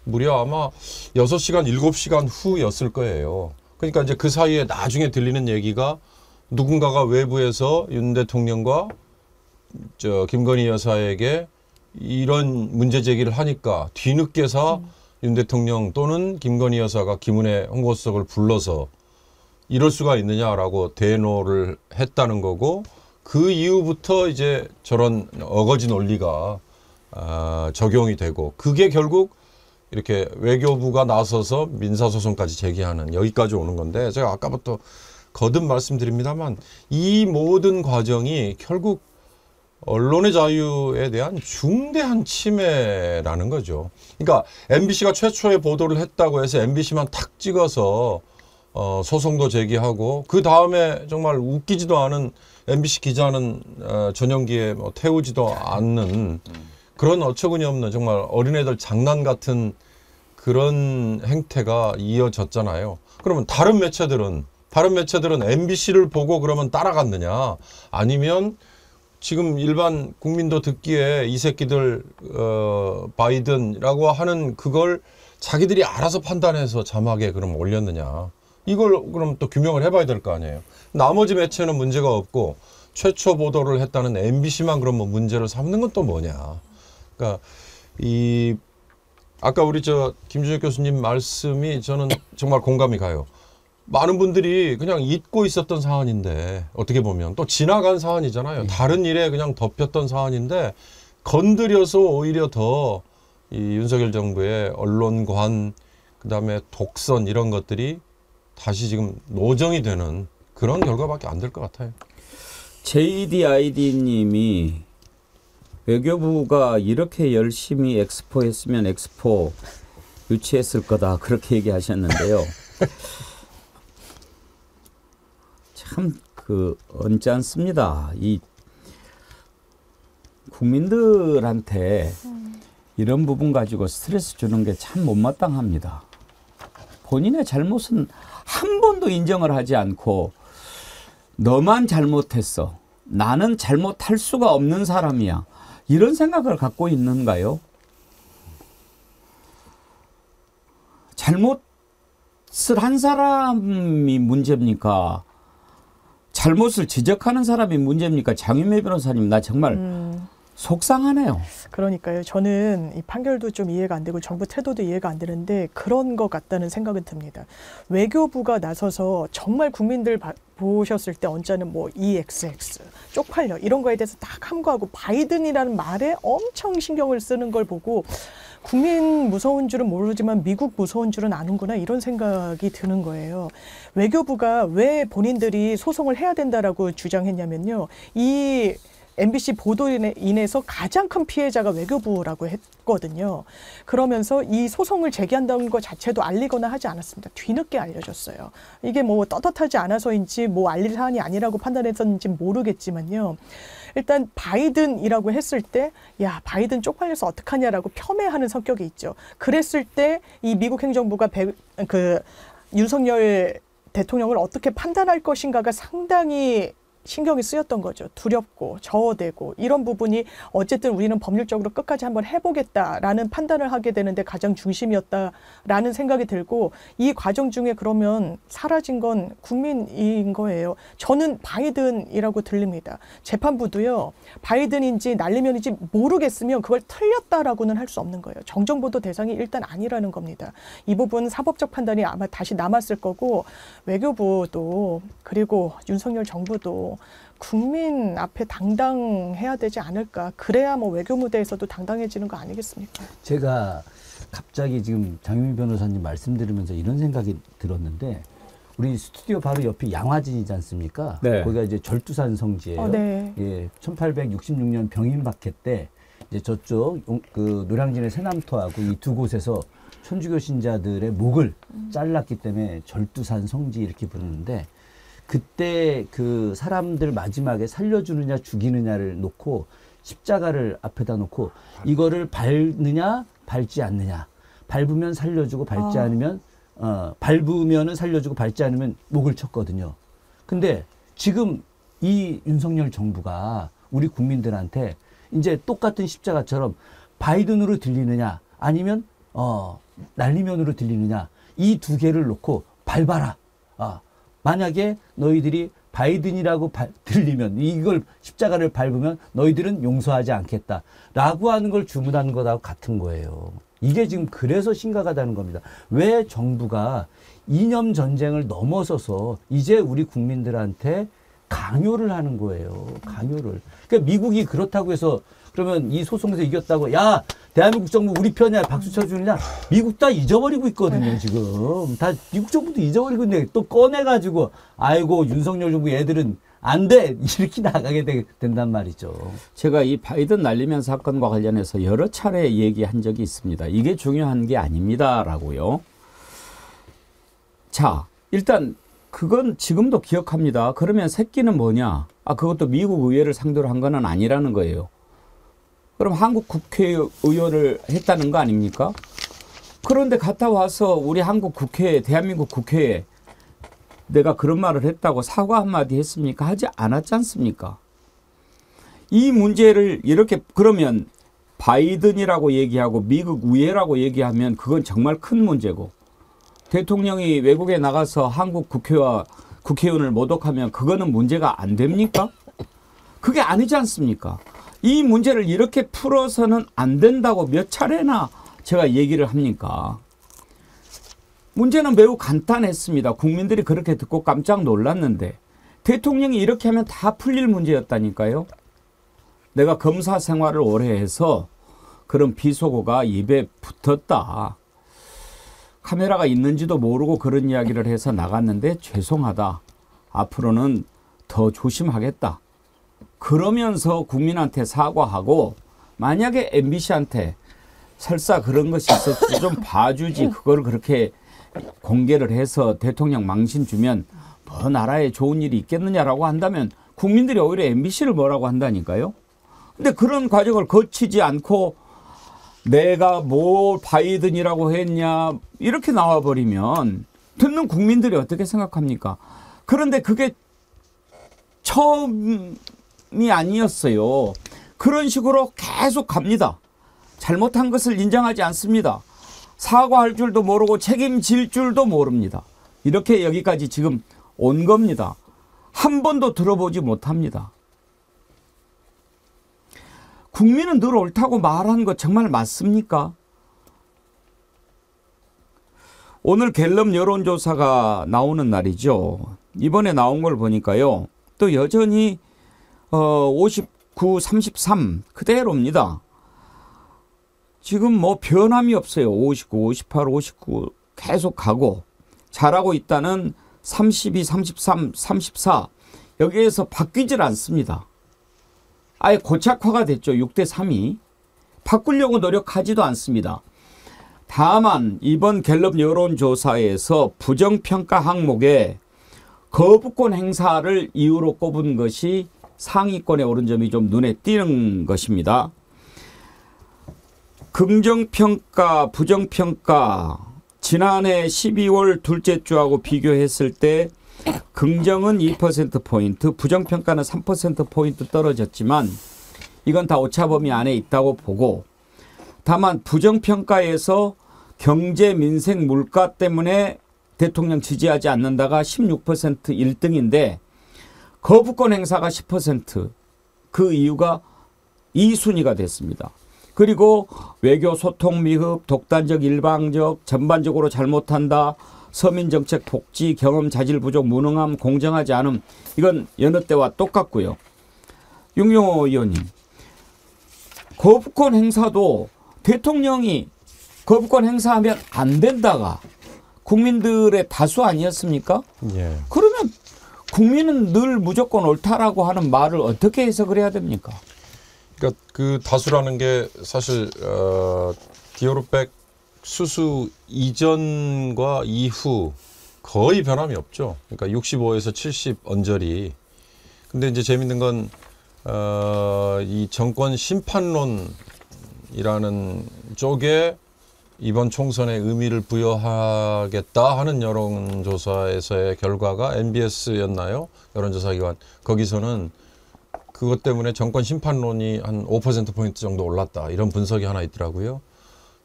무려 아마 6시간, 7시간 후였을 거예요. 그러니까 이제 그 사이에 나중에 들리는 얘기가 누군가가 외부에서 윤 대통령과 김건희 여사에게 이런 문제 제기를 하니까 뒤늦게서 윤 대통령 또는 김건희 여사가 김은혜 홍보수석을 불러서 이럴 수가 있느냐라고 대노를 했다는 거고, 그 이후부터 이제 저런 어거지 논리가 적용이 되고, 그게 결국 이렇게 외교부가 나서서 민사소송까지 제기하는 여기까지 오는 건데, 제가 아까부터 거듭 말씀드립니다만 이 모든 과정이 결국 언론의 자유에 대한 중대한 침해라는 거죠. 그러니까 MBC가 최초에 보도를 했다고 해서 MBC만 탁 찍어서 소송도 제기하고, 그 다음에 정말 웃기지도 않은 MBC 기자는 전용기에 태우지도 않는 그런 어처구니 없는 정말 어린애들 장난 같은 그런 행태가 이어졌잖아요. 그러면 다른 매체들은 MBC를 보고 그러면 따라갔느냐, 아니면 지금 일반 국민도 듣기에 이 새끼들 바이든이라고 하는 그걸 자기들이 알아서 판단해서 자막에 그럼 올렸느냐, 이걸 그럼 또 규명을 해봐야 될 거 아니에요. 나머지 매체는 문제가 없고 최초 보도를 했다는 MBC만 그럼 뭐 문제를 삼는 건 또 뭐냐. 그러니까 이 아까 우리 김준혁 교수님 말씀이 저는 정말 공감이 가요. 많은 분들이 그냥 잊고 있었던 사안인데, 어떻게 보면 또 지나간 사안이잖아요. 다른 일에 그냥 덮였던 사안인데 건드려서 오히려 더 이 윤석열 정부의 언론관, 그다음에 독선 이런 것들이 다시 지금 노정이 되는 그런 결과밖에 안 될 것 같아요. JDID님이 외교부가 이렇게 열심히 엑스포 했으면 엑스포 유치했을 거다, 그렇게 얘기하셨는데요. 참 언짢습니다. 이 국민들한테 이런 부분 가지고 스트레스 주는 게 참 못마땅합니다. 본인의 잘못은 한 번도 인정을 하지 않고 너만 잘못했어, 나는 잘못할 수가 없는 사람이야, 이런 생각을 갖고 있는가요? 잘못을 한 사람이 문제입니까? 잘못을 지적하는 사람이 문제입니까? 장윤매 변호사님, 나 정말 속상하네요. 그러니까요. 저는 이 판결도 좀 이해가 안 되고 정부 태도도 이해가 안 되는데 그런 것 같다는 생각은 듭니다. 외교부가 나서서 정말 국민들 보셨을 때 언짢은 뭐 EXX, 쪽팔려 이런 거에 대해서 딱 함구하고 바이든이라는 말에 엄청 신경을 쓰는 걸 보고 국민 무서운 줄은 모르지만 미국 무서운 줄은 아는구나, 이런 생각이 드는 거예요. 외교부가 왜 본인들이 소송을 해야 된다라고 주장했냐면요. 이 MBC 보도로 인해서 가장 큰 피해자가 외교부라고 했거든요. 그러면서 이 소송을 제기한다는 것 자체도 알리거나 하지 않았습니다. 뒤늦게 알려졌어요. 이게 뭐 떳떳하지 않아서인지 뭐 알릴 사안이 아니라고 판단했었는지 모르겠지만요. 일단 바이든이라고 했을 때 야, 바이든 쪽팔려서 어떡하냐라고 폄훼하는 성격이 있죠. 그랬을 때 이 미국 행정부가 윤석열 대통령을 어떻게 판단할 것인가가 상당히 신경이 쓰였던 거죠. 두렵고 저어되고 이런 부분이 어쨌든 우리는 법률적으로 끝까지 한번 해보겠다라는 판단을 하게 되는데 가장 중심이었다라는 생각이 들고, 이 과정 중에 그러면 사라진 건 국민인 거예요. 저는 바이든이라고 들립니다. 재판부도요. 바이든인지 날리면인지 모르겠으면 그걸 틀렸다라고는 할 수 없는 거예요. 정정보도 대상이 일단 아니라는 겁니다. 이 부분 사법적 판단이 아마 다시 남았을 거고, 외교부도 그리고 윤석열 정부도 국민 앞에 당당해야 되지 않을까. 그래야 뭐 외교 무대에서도 당당해지는 거 아니겠습니까? 제가 갑자기 지금 장윤미 변호사님 말씀 들으면서 이런 생각이 들었는데, 우리 스튜디오 바로 옆이 양화진이지 않습니까? 네. 거기가 이제 절두산 성지예요. 네. 예, 1866년 병인박해 때 이제 저쪽 노량진의 새남토하고 이 두 곳에서 천주교 신자들의 목을 잘랐기 때문에 절두산 성지 이렇게 부르는데, 그때 그 사람들 마지막에 살려주느냐 죽이느냐를 놓고 십자가를 앞에다 놓고 이거를 밟느냐 밟지 않느냐, 밟으면 살려주고 밟지 않으면 밟으면은 살려주고 밟지 않으면 목을 쳤거든요. 근데 지금 이 윤석열 정부가 우리 국민들한테 이제 똑같은 십자가처럼 바이든으로 들리느냐 아니면 날리면으로 들리느냐 이 두 개를 놓고 밟아라. 만약에 너희들이 바이든이라고 들리면 이걸 십자가를 밟으면 너희들은 용서하지 않겠다라고 하는 걸 주문하는 것하고 같은 거예요. 이게 지금 그래서 심각하다는 겁니다. 왜 정부가 이념 전쟁을 넘어서서 이제 우리 국민들한테 강요를 하는 거예요. 강요를. 그러니까 미국이 그렇다고 해서 그러면 이 소송에서 이겼다고 야 대한민국 정부 우리 편이야 박수 쳐주느냐. 미국 다 잊어버리고 있거든요. 지금 다 미국 정부도 잊어버리고 있는데 또 꺼내가지고 아이고 윤석열 정부 얘들은 안 돼 이렇게 나가게 된단 말이죠. 제가 이 바이든 날리면 사건과 관련해서 여러 차례 얘기한 적이 있습니다. 이게 중요한 게 아닙니다라고요. 자, 일단 그건 지금도 기억합니다. 그러면 새끼는 뭐냐? 그것도 미국 의회를 상대로 한 건 아니라는 거예요. 그럼 한국 국회의원을 했다는 거 아닙니까? 그런데 갔다 와서 우리 한국 국회에, 대한민국 국회에 내가 그런 말을 했다고 사과 한마디 했습니까? 하지 않았지 않습니까? 이 문제를 이렇게 그러면 바이든이라고 얘기하고 미국 의회라고 얘기하면 그건 정말 큰 문제고 대통령이 외국에 나가서 한국 국회와 국회의원을 모독하면 그거는 문제가 안 됩니까? 그게 아니지 않습니까? 이 문제를 이렇게 풀어서는 안 된다고 몇 차례나 제가 얘기를 합니까? 문제는 매우 간단했습니다. 국민들이 그렇게 듣고 깜짝 놀랐는데 대통령이 이렇게 하면 다 풀릴 문제였다니까요. 내가 검사 생활을 오래 해서 그런 비속어가 입에 붙었다. 카메라가 있는지도 모르고 그런 이야기를 해서 나갔는데 죄송하다. 앞으로는 더 조심하겠다. 그러면서 국민한테 사과하고 만약에 MBC한테 설사 그런 것이 있었지 좀 봐주지 그걸 그렇게 공개를 해서 대통령 망신 주면 뭐 나라에 좋은 일이 있겠느냐라고 한다면 국민들이 오히려 MBC를 뭐라고 한다니까요. 근데 그런 과정을 거치지 않고 내가 뭐 바이든이라고 했냐 이렇게 나와버리면 듣는 국민들이 어떻게 생각합니까? 그런데 그게 처음이 아니었어요. 그런 식으로 계속 갑니다. 잘못한 것을 인정하지 않습니다. 사과할 줄도 모르고 책임질 줄도 모릅니다. 이렇게 여기까지 지금 온 겁니다. 한 번도 들어보지 못합니다. 국민은 늘 옳다고 말하는 거 정말 맞습니까? 오늘 갤럽 여론조사가 나오는 날이죠. 이번에 나온 걸 보니까요. 또 여전히 59, 33 그대로입니다. 지금 뭐 변함이 없어요. 59, 58, 59 계속 가고 잘하고 있다는 32, 33, 34 여기에서 바뀌질 않습니다. 아예 고착화가 됐죠. 6대 3이. 바꾸려고 노력하지도 않습니다. 다만 이번 갤럽 여론조사에서 부정평가 항목에 거부권 행사를 이유로 꼽은 것이 상위권에 오른 점이 좀 눈에 띄는 것입니다. 긍정평가, 부정평가 지난해 12월 둘째 주하고 비교했을 때 긍정은 2%포인트, 부정평가는 3%포인트 떨어졌지만 이건 다 오차범위 안에 있다고 보고 다만 부정평가에서 경제, 민생, 물가 때문에 대통령 지지하지 않는다가 16% 1등인데 거부권 행사가 10% 그 이유가 2순위가 됐습니다. 그리고 외교 소통 미흡, 독단적 일방적, 전반적으로 잘못한다, 서민정책 복지, 경험 자질 부족, 무능함, 공정하지 않음 이건 여느 때와 똑같고요. 윤경호 의원님, 거부권 행사도 대통령이 거부권 행사하면 안 된다가 국민들의 다수 아니었습니까? 예. 그러면 국민은 늘 무조건 옳다라고 하는 말을 어떻게 해석을 해야 됩니까? 그러니까 그 다수라는 게 사실 디오르백 수수 이전과 이후 거의 변함이 없죠. 그러니까 65에서 70 언저리. 근데 이제 재밌는 건 이 정권 심판론이라는 쪽에 이번 총선에 의미를 부여하겠다 하는 여론조사에서의 결과가 MBS였나요? 여론조사기관. 거기서는 그것 때문에 정권 심판론이 한 5%포인트 정도 올랐다. 이런 분석이 하나 있더라고요.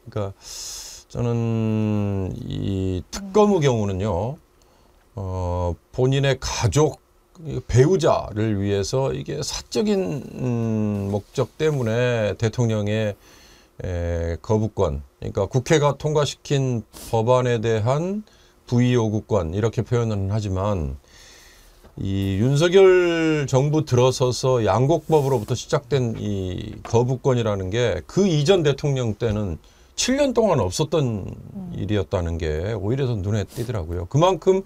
그러니까 저는 이 특검의 경우는요. 본인의 가족, 배우자를 위해서 이게 사적인 목적 때문에 대통령의 거부권, 그러니까 국회가 통과시킨 법안에 대한 부의 요구권 이렇게 표현은 하지만 이 윤석열 정부 들어서서 양곡법으로부터 시작된 이 거부권이라는 게 그 이전 대통령 때는 7년 동안 없었던 일이었다는 게 오히려 더 눈에 띄더라고요. 그만큼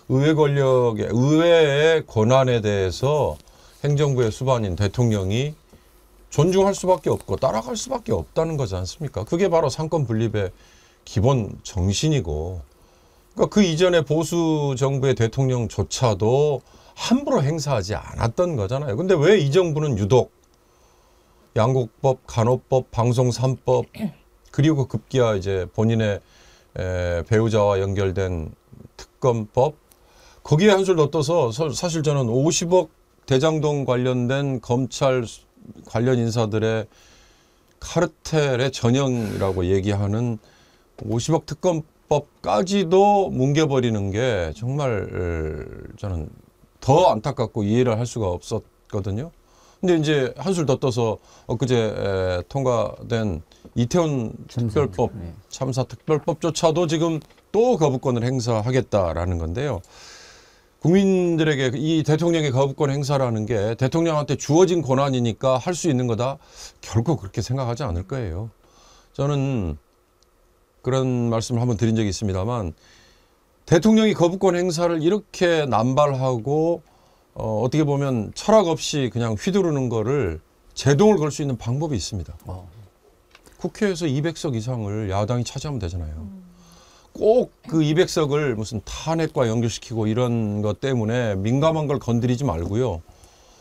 의회의 권한에 대해서 행정부의 수반인 대통령이 존중할 수밖에 없고 따라갈 수밖에 없다는 거지 않습니까? 그게 바로 상권 분립의 기본 정신이고, 그러니까 그 이전에 보수 정부의 대통령조차도 함부로 행사하지 않았던 거잖아요. 근데 왜 이 정부는 유독 양곡법, 간호법, 방송 3법 그리고 급기야 이제 본인의 배우자와 연결된 특검법 거기에 한술 더 떠서 사실 저는 50억 대장동 관련된 검찰 관련 인사들의 카르텔의 전형이라고 얘기하는 50억 특검법까지도 뭉개버리는 게 정말 저는 더 안타깝고 이해를 할 수가 없었거든요. 근데 이제 한술 더 떠서 엊그제 통과된 이태원 특별법, 참사 특별법조차도 지금 또 거부권을 행사하겠다라는 건데요. 국민들에게 이 대통령의 거부권 행사라는 게 대통령한테 주어진 권한이니까 할 수 있는 거다. 결코 그렇게 생각하지 않을 거예요. 저는 그런 말씀을 한번 드린 적이 있습니다만 대통령이 거부권 행사를 이렇게 남발하고 어떻게 보면 철학 없이 그냥 휘두르는 거를 제동을 걸 수 있는 방법이 있습니다. 국회에서 200석 이상을 야당이 차지하면 되잖아요. 꼭 그 200석을 무슨 탄핵과 연결시키고 이런 것 때문에 민감한 걸 건드리지 말고요.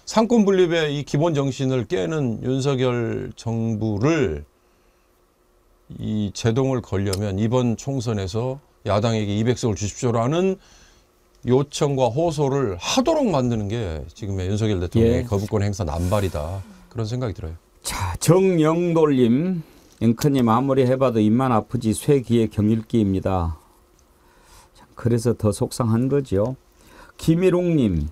상권 분립의 이 기본 정신을 깨는 윤석열 정부를 이 제동을 걸려면 이번 총선에서 야당에게 200석을 주십시오라는 요청과 호소를 하도록 만드는 게 지금의 윤석열 대통령의 거부권 행사 남발이다. 그런 생각이 들어요. 자, 정영돌님, 앵커님 아무리 해봐도 입만 아프지 쇠기의 경일기입니다. 그래서 더 속상한 거죠. 김일웅님,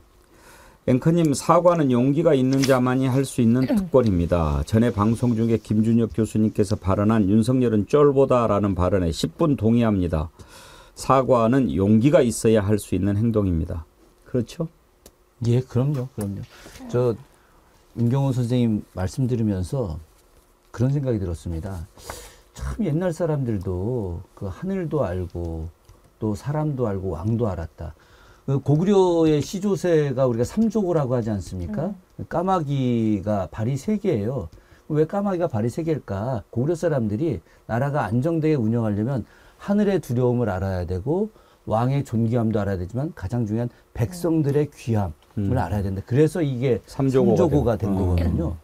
앵커님 사과는 용기가 있는 자만이 할 수 있는 특권입니다. 전에 방송 중에 김준혁 교수님께서 발언한 윤석열은 쫄보다라는 발언에 10분 동의합니다. 사과는 용기가 있어야 할 수 있는 행동입니다. 그렇죠? 예, 그럼요. 저 윤경호 선생님 말씀 들으면서 그런 생각이 들었습니다. 참 옛날 사람들도 그 하늘도 알고 또 사람도 알고 왕도 알았다. 그 고구려의 시조세가 우리가 삼조고라고 하지 않습니까? 까마귀가 발이 3개예요. 왜 까마귀가 발이 3개일까? 고구려 사람들이 나라가 안정되게 운영하려면 하늘의 두려움을 알아야 되고 왕의 존귀함도 알아야 되지만 가장 중요한 백성들의 귀함을 알아야 된다. 그래서 이게 삼조고가 된 거거든요.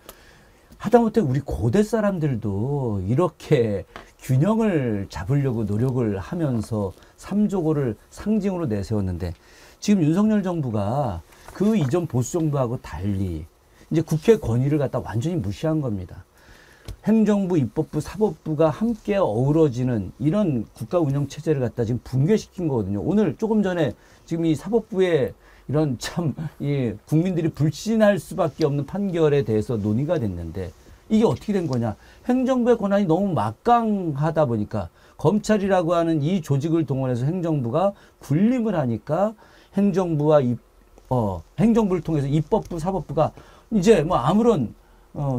하다못해 우리 고대 사람들도 이렇게 균형을 잡으려고 노력을 하면서 삼조고를 상징으로 내세웠는데 지금 윤석열 정부가 그 이전 보수 정부하고 달리 이제 국회 권위를 갖다 완전히 무시한 겁니다. 행정부, 입법부, 사법부가 함께 어우러지는 이런 국가 운영 체제를 갖다 지금 붕괴시킨 거거든요. 오늘 조금 전에 지금 이 사법부의 이런 참 국민들이 불신할 수밖에 없는 판결에 대해서 논의가 됐는데 이게 어떻게 된 거냐. 행정부의 권한이 너무 막강하다 보니까 검찰이라고 하는 이 조직을 동원해서 행정부가 군림을 하니까 행정부를 통해서 입법부, 사법부가 이제 뭐 아무런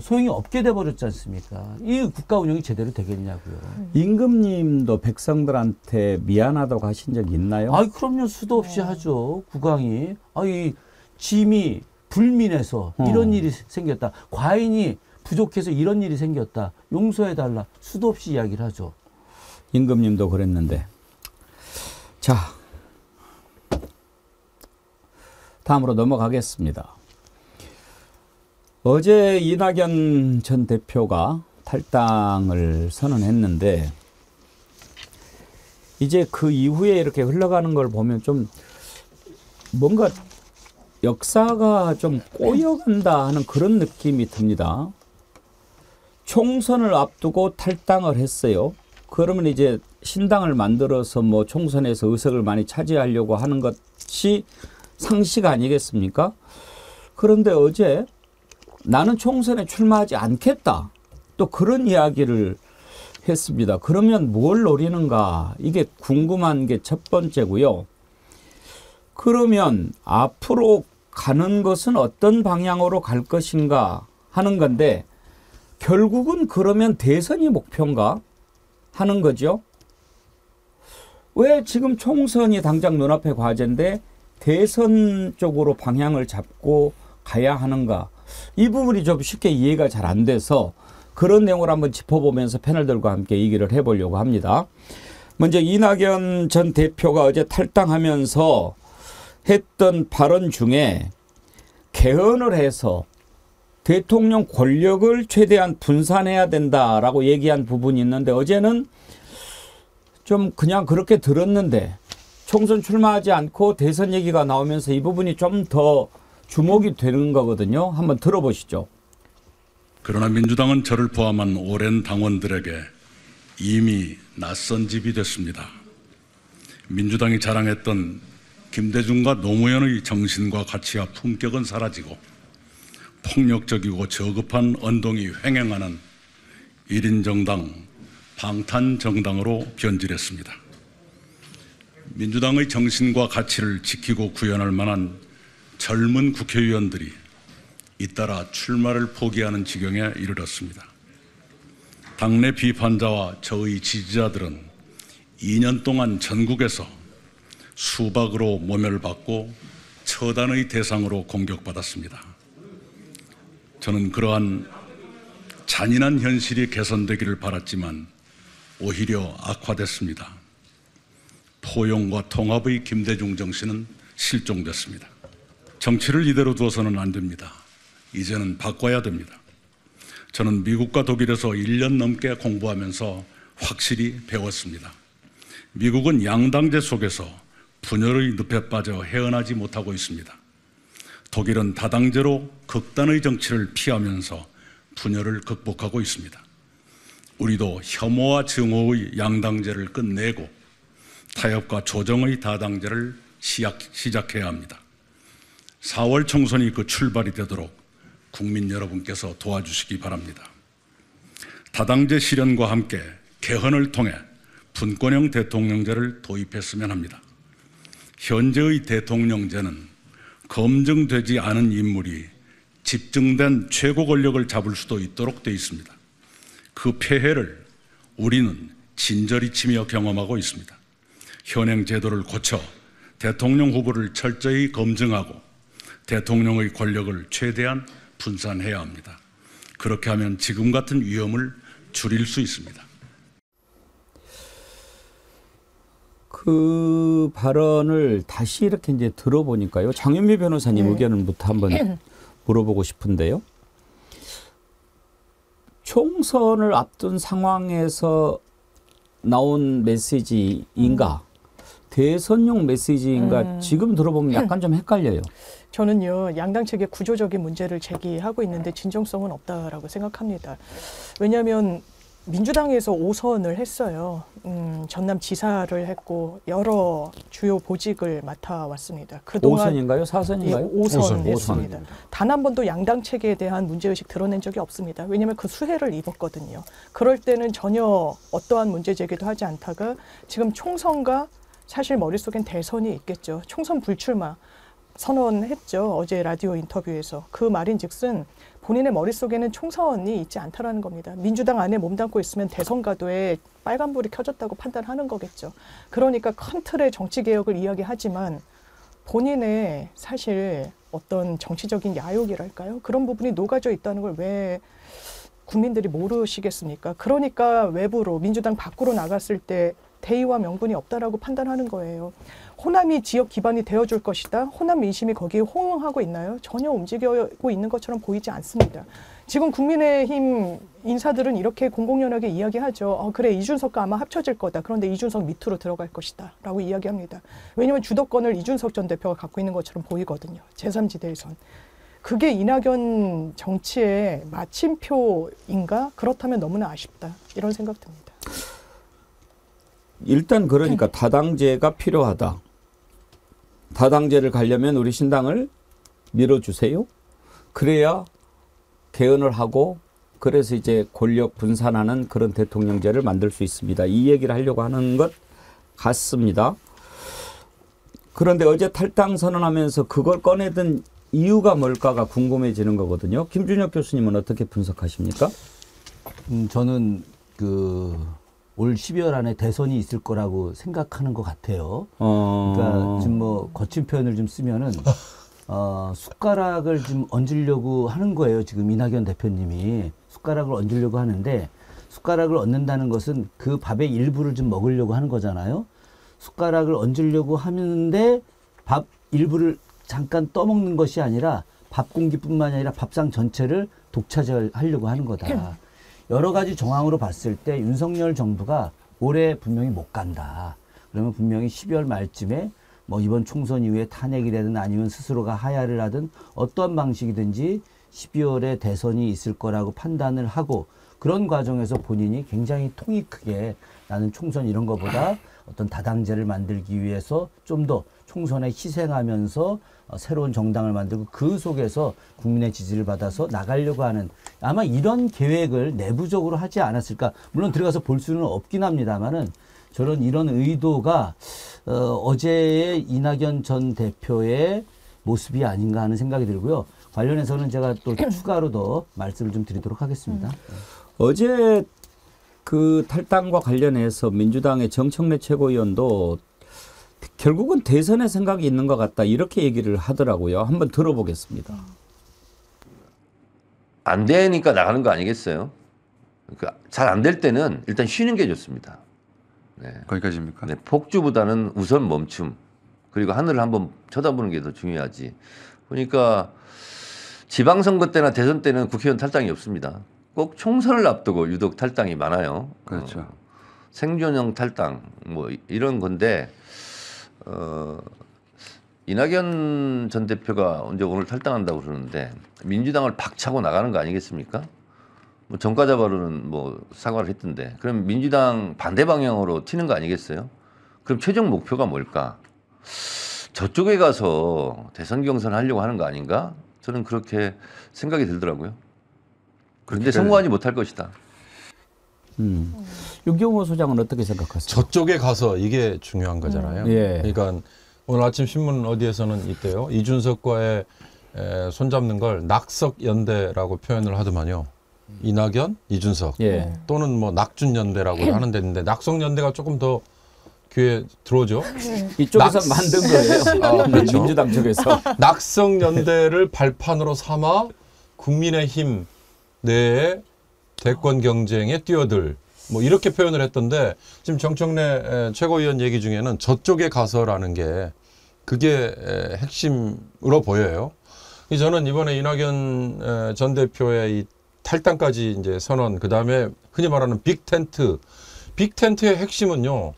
소용이 없게 돼버렸지 않습니까? 이 국가 운영이 제대로 되겠냐고요. 임금님도 백성들한테 미안하다고 하신 적 있나요? 아이 그럼요. 수도 없이 하죠. 국왕이. 이 짐이 불민해서 이런 일이 생겼다. 과인이 부족해서 이런 일이 생겼다. 용서해달라. 수도 없이 이야기를 하죠. 임금님도 그랬는데. 자, 다음으로 넘어가겠습니다. 어제 이낙연 전 대표가 탈당을 선언했는데 이제 그 이후에 이렇게 흘러가는 걸 보면 좀 뭔가 역사가 좀 꼬여간다 하는 그런 느낌이 듭니다. 총선을 앞두고 탈당을 했어요. 그러면 이제 신당을 만들어서 뭐 총선에서 의석을 많이 차지하려고 하는 것이 상식 아니겠습니까? 그런데 어제 나는 총선에 출마하지 않겠다. 또 그런 이야기를 했습니다. 그러면 뭘 노리는가? 이게 궁금한 게 첫 번째고요. 그러면 앞으로 가는 것은 어떤 방향으로 갈 것인가 하는 건데 결국은 그러면 대선이 목표인가 하는 거죠. 왜 지금 총선이 당장 눈앞의 과제인데 대선 쪽으로 방향을 잡고 가야 하는가? 이 부분이 좀 쉽게 이해가 잘 안 돼서 그런 내용을 한번 짚어보면서 패널들과 함께 얘기를 해보려고 합니다. 먼저 이낙연 전 대표가 어제 탈당하면서 했던 발언 중에 개헌을 해서 대통령 권력을 최대한 분산해야 된다라고 얘기한 부분이 있는데 어제는 좀 그냥 그렇게 들었는데 총선 출마하지 않고 대선 얘기가 나오면서 이 부분이 좀 더 주목이 되는 거거든요. 한번 들어보시죠. 그러나 민주당은 저를 포함한 오랜 당원들에게 이미 낯선 집이 됐습니다. 민주당이 자랑했던 김대중과 노무현의 정신과 가치와 품격은 사라지고 폭력적이고 저급한 언동이 횡행하는 1인 정당, 방탄 정당으로 변질했습니다. 민주당의 정신과 가치를 지키고 구현할 만한 젊은 국회의원들이 잇따라 출마를 포기하는 지경에 이르렀습니다. 당내 비판자와 저의 지지자들은 2년 동안 전국에서 수박으로 모멸받고 처단의 대상으로 공격받았습니다. 저는 그러한 잔인한 현실이 개선되기를 바랐지만 오히려 악화됐습니다. 포용과 통합의 김대중 정신은 실종됐습니다. 정치를 이대로 두어서는 안 됩니다. 이제는 바꿔야 됩니다. 저는 미국과 독일에서 1년 넘게 공부하면서 확실히 배웠습니다. 미국은 양당제 속에서 분열의 늪에 빠져 헤어나지 못하고 있습니다. 독일은 다당제로 극단의 정치를 피하면서 분열을 극복하고 있습니다. 우리도 혐오와 증오의 양당제를 끝내고 타협과 조정의 다당제를 시작해야 합니다. 4월 총선이 그 출발이 되도록 국민 여러분께서 도와주시기 바랍니다. 다당제 실현과 함께 개헌을 통해 분권형 대통령제를 도입했으면 합니다. 현재의 대통령제는 검증되지 않은 인물이 집중된 최고 권력을 잡을 수도 있도록 되어 있습니다. 그 폐해를 우리는 진저리 치며 경험하고 있습니다. 현행 제도를 고쳐 대통령 후보를 철저히 검증하고 대통령의 권력을 최대한 분산해야 합니다. 그렇게 하면 지금 같은 위험을 줄일 수 있습니다. 그 발언을 다시 이렇게 이제 들어보니까요. 장윤미 변호사님 의견부터 한번 물어보고 싶은데요. 총선을 앞둔 상황에서 나온 메시지인가? 대선용 메시지인가? 지금 들어보면 약간 좀 헷갈려요. 저는요, 양당 측의 구조적인 문제를 제기하고 있는데 진정성은 없다라고 생각합니다. 왜냐하면 민주당에서 5선을 했어요. 전남지사를 했고 여러 주요 보직을 맡아왔습니다. 그동안 5선인가요? 4선인가요? 예, 5선 5선. 했습니다. 단 한 번도 양당 체계에 대한 문제의식 드러낸 적이 없습니다. 왜냐하면 그 수혜를 입었거든요. 그럴 때는 전혀 어떠한 문제 제기도 하지 않다가 지금 총선과 사실 머릿속엔 대선이 있겠죠. 총선 불출마 선언했죠. 어제 라디오 인터뷰에서. 그 말인즉슨 본인의 머릿속에는 총선이 있지 않다라는 겁니다. 민주당 안에 몸담고 있으면 대선 가도에 빨간불이 켜졌다고 판단하는 거겠죠. 그러니까 큰 틀의 정치개혁을 이야기하지만 본인의 사실 어떤 정치적인 야욕이랄까요? 그런 부분이 녹아져 있다는 걸 왜 국민들이 모르시겠습니까? 그러니까 외부로 민주당 밖으로 나갔을 때 대의와 명분이 없다라고 판단하는 거예요. 호남이 지역 기반이 되어줄 것이다. 호남 민심이 거기에 호응하고 있나요? 전혀 움직이고 있는 것처럼 보이지 않습니다. 지금 국민의힘 인사들은 이렇게 공공연하게 이야기하죠. 그래, 이준석과 아마 합쳐질 거다. 그런데 이준석 밑으로 들어갈 것이다. 라고 이야기합니다. 왜냐하면 주도권을 이준석 전 대표가 갖고 있는 것처럼 보이거든요. 제3지대에선. 그게 이낙연 정치의 마침표인가? 그렇다면 너무나 아쉽다. 이런 생각 듭니다. 일단 그러니까 다당제가 필요하다. 다당제를 가려면 우리 신당을 밀어주세요. 그래야 개헌을 하고 그래서 이제 권력 분산하는 그런 대통령제를 만들 수 있습니다. 이 얘기를 하려고 하는 것 같습니다. 그런데 어제 탈당 선언하면서 그걸 꺼내든 이유가 뭘까가 궁금해지는 거거든요. 김준혁 교수님은 어떻게 분석하십니까? 저는 올 12월 안에 대선이 있을 거라고 생각하는 것 같아요. 그러니까 지금 뭐 거친 표현을 좀 쓰면은 숟가락을 좀 얹으려고 하는 거예요. 지금 이낙연 대표님이 숟가락을 얹으려고 하는데 숟가락을 얹는다는 것은 그 밥의 일부를 좀 먹으려고 하는 거잖아요. 숟가락을 얹으려고 하는데 밥 일부를 잠깐 떠먹는 것이 아니라 밥 공기뿐만 아니라 밥상 전체를 독차지하려고 하는 거다. 여러 가지 정황으로 봤을 때 윤석열 정부가 올해 분명히 못 간다. 그러면 분명히 12월 말쯤에 뭐 이번 총선 이후에 탄핵이 되든 아니면 스스로가 하야를 하든 어떠한 방식이든지 12월에 대선이 있을 거라고 판단을 하고 그런 과정에서 본인이 굉장히 통이 크게 나는 총선 이런 거보다 어떤 다당제를 만들기 위해서 좀 더 총선에 희생하면서 새로운 정당을 만들고 그 속에서 국민의 지지를 받아서 나가려고 하는 아마 이런 계획을 내부적으로 하지 않았을까. 물론 들어가서 볼 수는 없긴 합니다만은 이런 의도가 어제의 이낙연 전 대표의 모습이 아닌가 하는 생각이 들고요. 관련해서는 제가 또 추가로 더 말씀을 좀 드리도록 하겠습니다. 어제 그 탈당과 관련해서 민주당의 정청래 최고위원도 결국은 대선의 생각이 있는 것 같다 이렇게 얘기를 하더라고요. 한번 들어보겠습니다. 안 되니까 나가는 거 아니겠어요? 그러니까 잘 안 될 때는 일단 쉬는 게 좋습니다. 네. 거기까지입니까? 네, 폭주보다는 우선 멈춤. 그리고 하늘을 한번 쳐다보는 게 더 중요하지. 그러니까 지방선거 때나 대선 때는 국회의원 탈당이 없습니다. 꼭 총선을 앞두고 유독 탈당이 많아요. 그렇죠. 생존형 탈당 뭐 이런 건데 이낙연 전 대표가 언제 오늘 탈당한다고 그러는데 민주당을 박차고 나가는 거 아니겠습니까? 뭐 전과자 발언은 뭐 사과를 했던데 그럼 민주당 반대 방향으로 튀는 거 아니겠어요? 그럼 최종 목표가 뭘까? 저쪽에 가서 대선 경선 하려고 하는 거 아닌가? 저는 그렇게 생각이 들더라고요. 그런데 성공하지 못할 것이다. 윤경호 소장은 어떻게 생각하세요? 저쪽에 가서 이게 중요한 거잖아요. 예. 그러니까 오늘 아침 신문 어디에서는 있대요. 이준석과의 손잡는 걸 낙석연대라고 표현을 하더만요. 이낙연, 이준석 예. 또는 뭐 낙준연대라고 하는 데인데 낙석연대가 조금 더 귀에 들어오죠. 이쪽에서 만든 거예요. 그렇죠. 민주당 쪽에서. 낙석연대를 발판으로 삼아 국민의힘 내에 대권 경쟁에 뛰어들 뭐 이렇게 표현을 했던데 지금 정청래 최고위원 얘기 중에는 저쪽에 가서라는 게 그게 핵심으로 보여요. 저는 이번에 이낙연 전 대표의 이 탈당까지 이제 선언, 그 다음에 흔히 말하는 빅텐트의 핵심은요.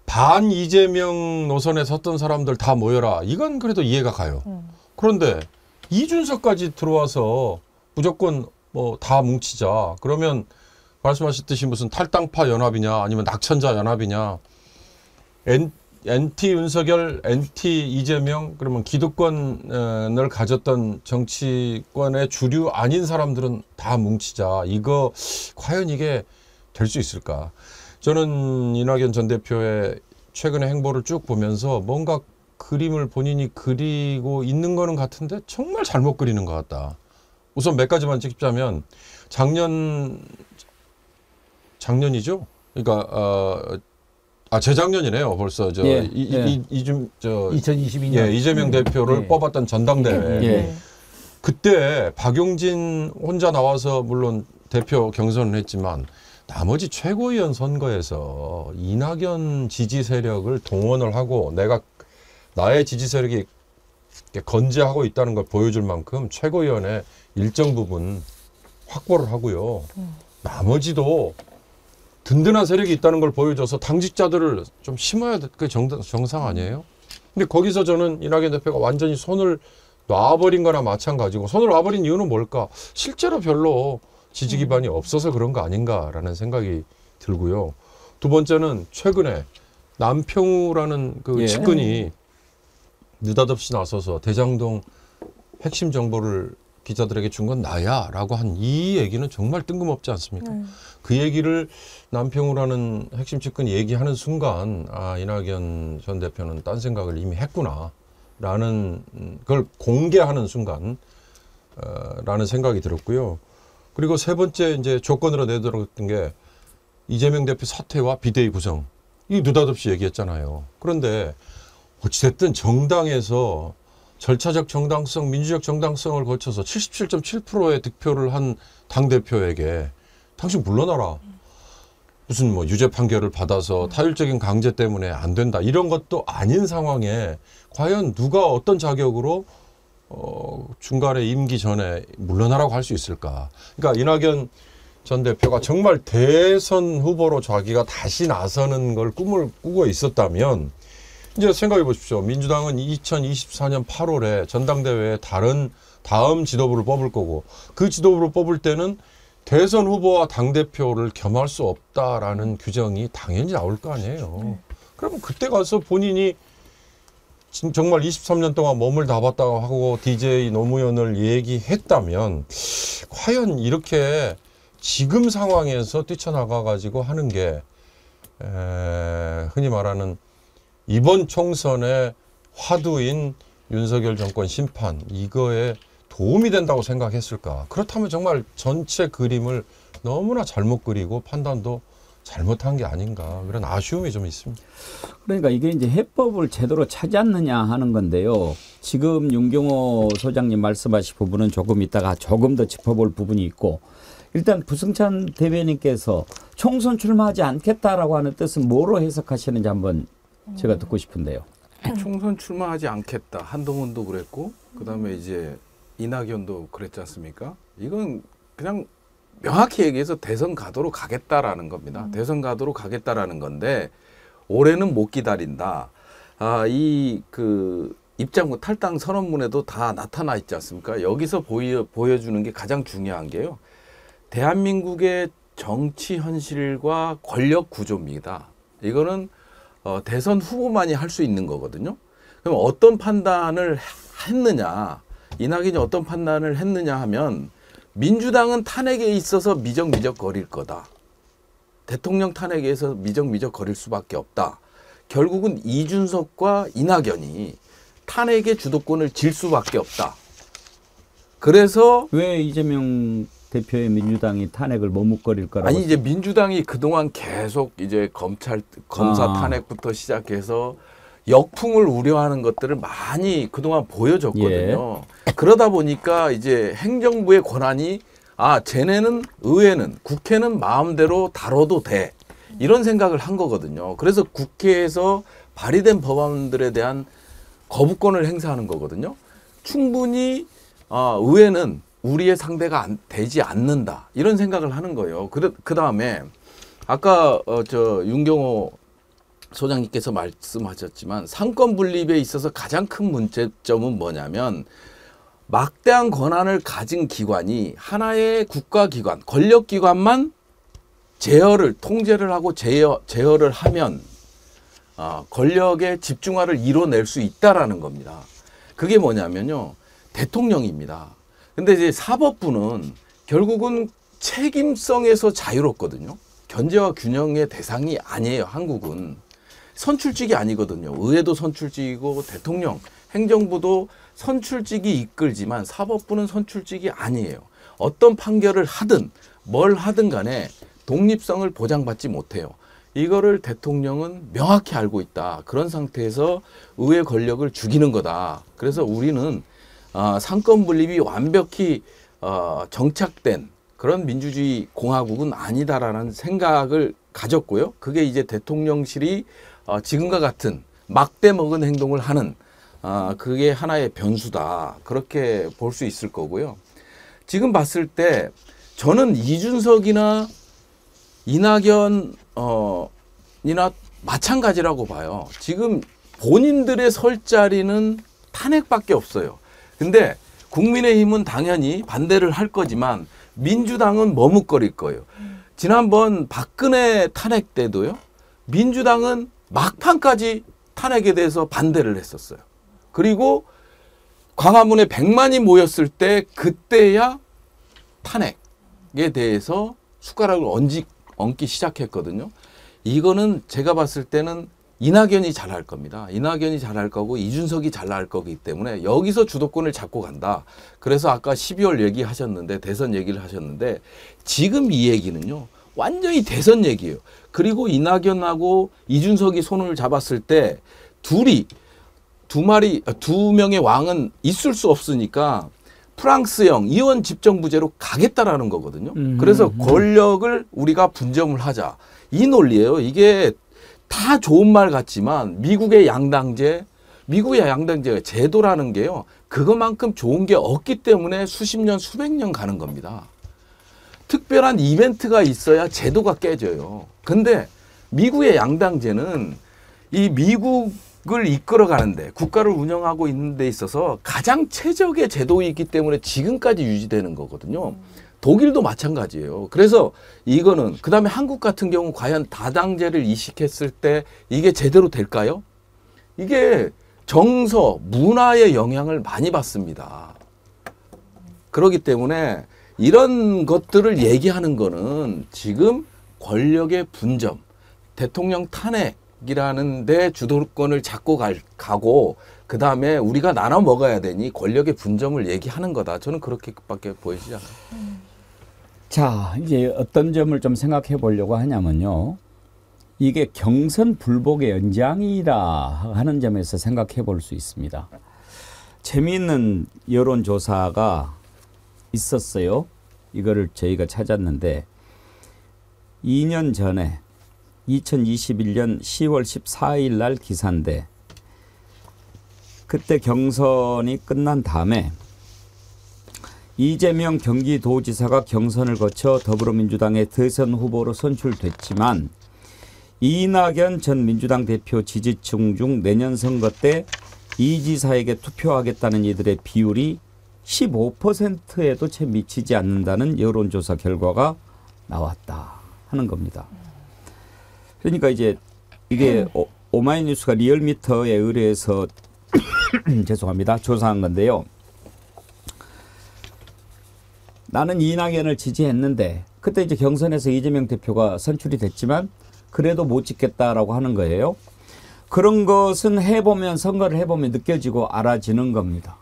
반 이재명 노선에 섰던 사람들 다 모여라. 이건 그래도 이해가 가요. 그런데 이준석까지 들어와서 무조건 뭐 다 뭉치자. 그러면 말씀하셨듯이 무슨 탈당파 연합이냐 아니면 낙천자 연합이냐. NT 윤석열, NT 이재명 그러면 기득권을 가졌던 정치권의 주류 아닌 사람들은 다 뭉치자. 이거 과연 이게 될 수 있을까? 저는 이낙연 전 대표의 최근의 행보를 쭉 보면서 뭔가 그림을 본인이 그리고 있는 거는 같은데 정말 잘못 그리는 것 같다. 우선 몇 가지만 찍자면 작년이죠. 그러니까 재작년이네요. 벌써 2022년 예, 이재명 대표를 뽑았던 전당대회. 그때 박용진 혼자 나와서 물론 대표 경선을 했지만 나머지 최고위원 선거에서 이낙연 지지 세력을 동원을 하고 내가 나의 지지 세력이 건재하고 있다는 걸 보여줄 만큼 최고위원회 일정 부분 확보를 하고요. 나머지도 든든한 세력이 있다는 걸 보여줘서 당직자들을 좀 심어야 될 게 정상 아니에요? 근데 거기서 저는 이낙연 대표가 완전히 손을 놔버린 거나 마찬가지고, 손을 놔버린 이유는 뭘까? 실제로 별로 지지 기반이 없어서 그런 거 아닌가라는 생각이 들고요. 두 번째는 최근에 남평우라는 그 예. 측근이 느닷없이 나서서 대장동 핵심 정보를 기자들에게 준 건 나야 라고 한 이 얘기는 정말 뜬금없지 않습니까? 그 얘기를 남평우라는 핵심 측근이 얘기하는 순간 아, 이낙연 전 대표는 딴 생각을 이미 했구나 라는 걸 공개하는 순간 라는 생각이 들었고요. 그리고 세 번째 이제 조건으로 내들었던 게 이재명 대표 사퇴와 비대위 구성. 이 느닷없이 얘기했잖아요. 그런데 어찌됐든 정당에서 절차적 정당성, 민주적 정당성을 거쳐서 77.7%의 득표를 한 당대표에게 당신 물러나라. 무슨 뭐 유죄 판결을 받아서 타율적인 강제 때문에 안 된다. 이런 것도 아닌 상황에 과연 누가 어떤 자격으로 중간에 임기 전에 물러나라고 할 수 있을까. 그러니까 이낙연 전 대표가 정말 대선 후보로 자기가 다시 나서는 걸 꿈을 꾸고 있었다면 이제 생각해 보십시오. 민주당은 2024년 8월에 전당대회에 다음 지도부를 뽑을 거고 그 지도부를 뽑을 때는 대선 후보와 당대표를 겸할 수 없다라는 규정이 당연히 나올 거 아니에요. 그러면 그때 가서 본인이 정말 23년 동안 몸을 다 봤다고 하고 DJ 노무현을 얘기했다면 과연 이렇게 지금 상황에서 뛰쳐나가 가지고 하는 게 흔히 말하는 이번 총선의 화두인 윤석열 정권 심판 이거에 도움이 된다고 생각했을까? 그렇다면 정말 전체 그림을 너무나 잘못 그리고 판단도 잘못한 게 아닌가 그런 아쉬움이 좀 있습니다. 그러니까 이게 이제 해법을 제대로 찾지 않느냐 하는 건데요. 지금 윤경호 소장님 말씀하신 부분은 조금 이따가 조금 더 짚어볼 부분이 있고, 일단 부승찬 대변인께서 총선 출마하지 않겠다라고 하는 뜻은 뭐로 해석하시는지 한번 제가 듣고 싶은데요. 총선 출마하지 않겠다. 한동훈도 그랬고 그다음에 이제 이낙연도 그랬지 않습니까? 이건 그냥 명확히 얘기해서 대선 가도로 가겠다라는 겁니다. 대선 가도로 가겠다라는 건데 올해는 못 기다린다. 이 그 입장 탈당 선언문에도 다 나타나 있지 않습니까? 여기서 보여주는 게 가장 중요한 게요. 대한민국의 정치 현실과 권력 구조입니다. 이거는 대선 후보만이 할 수 있는 거거든요. 그럼 어떤 판단을 했느냐, 이낙연이 어떤 판단을 했느냐 하면 민주당은 탄핵에 있어서 미적미적 거릴 거다. 대통령 탄핵에서 미적미적 거릴 수밖에 없다. 결국은 이준석과 이낙연이 탄핵의 주도권을 질 수밖에 없다. 그래서 왜 이재명 대표의 민주당이 탄핵을 머뭇거릴 거라고? 아니 이제 민주당이 그동안 계속 이제 검사 탄핵부터 시작해서 역풍을 우려하는 것들을 많이 그동안 보여줬거든요. 그러다 보니까 이제 행정부의 권한이 쟤네는 의회는 국회는 마음대로 다뤄도 돼. 이런 생각을 한 거거든요. 그래서 국회에서 발의된 법안들에 대한 거부권을 행사하는 거거든요. 충분히 의회는 우리의 상대가 되지 않는다. 이런 생각을 하는 거예요. 그 다음에 아까 윤경호 소장님께서 말씀하셨지만 상권 분립에 있어서 가장 큰 문제점은 뭐냐면 막대한 권한을 가진 기관이 하나의 국가기관, 권력기관만 통제를 하고 제어를 하면 권력의 집중화를 이뤄낼 수 있다라는 겁니다. 그게 뭐냐면요. 대통령입니다. 근데 이제 사법부는 결국은 책임성에서 자유롭거든요. 견제와 균형의 대상이 아니에요. 한국은. 선출직이 아니거든요. 의회도 선출직이고 대통령, 행정부도 선출직이 이끌지만 사법부는 선출직이 아니에요. 어떤 판결을 하든 뭘 하든 간에 독립성을 보장받지 못해요. 이거를 대통령은 명확히 알고 있다. 그런 상태에서 의회 권력을 죽이는 거다. 그래서 우리는 상권 분립이 완벽히 정착된 그런 민주주의 공화국은 아니다라는 생각을 가졌고요. 그게 이제 대통령실이 지금과 같은 막대 먹은 행동을 하는 그게 하나의 변수다. 그렇게 볼 수 있을 거고요. 지금 봤을 때 저는 이준석이나 이낙연 이나 마찬가지라고 봐요. 지금 본인들의 설 자리는 탄핵밖에 없어요. 근데 국민의힘은 당연히 반대를 할 거지만 민주당은 머뭇거릴 거예요. 지난번 박근혜 탄핵 때도요. 민주당은 막판까지 탄핵에 대해서 반대를 했었어요. 그리고 광화문에 100만이 모였을 때 그때야 탄핵에 대해서 숟가락을 얹기 시작했거든요. 이거는 제가 봤을 때는 이낙연이 잘할 겁니다. 이낙연이 잘할 거고 이준석이 잘할 거기 때문에 여기서 주도권을 잡고 간다. 그래서 아까 12월 얘기하셨는데 대선 얘기를 하셨는데 지금 이 얘기는요. 완전히 대선 얘기예요. 그리고 이낙연하고 이준석이 손을 잡았을 때 두 명의 왕은 있을 수 없으니까 프랑스형 이원 집정부제로 가겠다라는 거거든요. 그래서 권력을 우리가 분점을 하자. 이 논리예요. 이게 다 좋은 말 같지만 미국의 양당제가 제도라는 게요. 그것만큼 좋은 게 없기 때문에 수십 년, 수백 년 가는 겁니다. 특별한 이벤트가 있어야 제도가 깨져요. 근데 미국의 양당제는 이 미국을 이끌어가는데 국가를 운영하고 있는 데 있어서 가장 최적의 제도이기 때문에 지금까지 유지되는 거거든요. 독일도 마찬가지예요. 그래서 이거는 그다음에 한국 같은 경우 과연 다당제를 이식했을 때 이게 제대로 될까요? 이게 정서, 문화의 영향을 많이 받습니다. 그렇기 때문에 이런 것들을 얘기하는 거는 지금 권력의 분점, 대통령 탄핵이라는 데 주도권을 잡고 가고 그다음에 우리가 나눠 먹어야 되니 권력의 분점을 얘기하는 거다. 저는 그렇게밖에 보이지 않아요. 자, 이제 어떤 점을 좀 생각해 보려고 하냐면요. 이게 경선 불복의 연장이라 하는 점에서 생각해 볼 수 있습니다. 재미있는 여론조사가 있었어요. 이거를 저희가 찾았는데 2년 전에 2021년 10월 14일 날 기사인데 그때 경선이 끝난 다음에 이재명 경기도지사가 경선을 거쳐 더불어민주당의 대선 후보로 선출됐지만 이낙연 전 민주당 대표 지지층 중 내년 선거 때 이 지사에게 투표하겠다는 이들의 비율이 15%에도 채 미치지 않는다는 여론조사 결과가 나왔다 하는 겁니다. 그러니까 이제 이게 오마이뉴스가 리얼미터에 의뢰해서 죄송합니다. 조사한 건데요. 나는 이낙연을 지지했는데 그때 이제 경선에서 이재명 대표가 선출이 됐지만 그래도 못 찍겠다라고 하는 거예요. 그런 것은 선거를 해보면 느껴지고 알아지는 겁니다.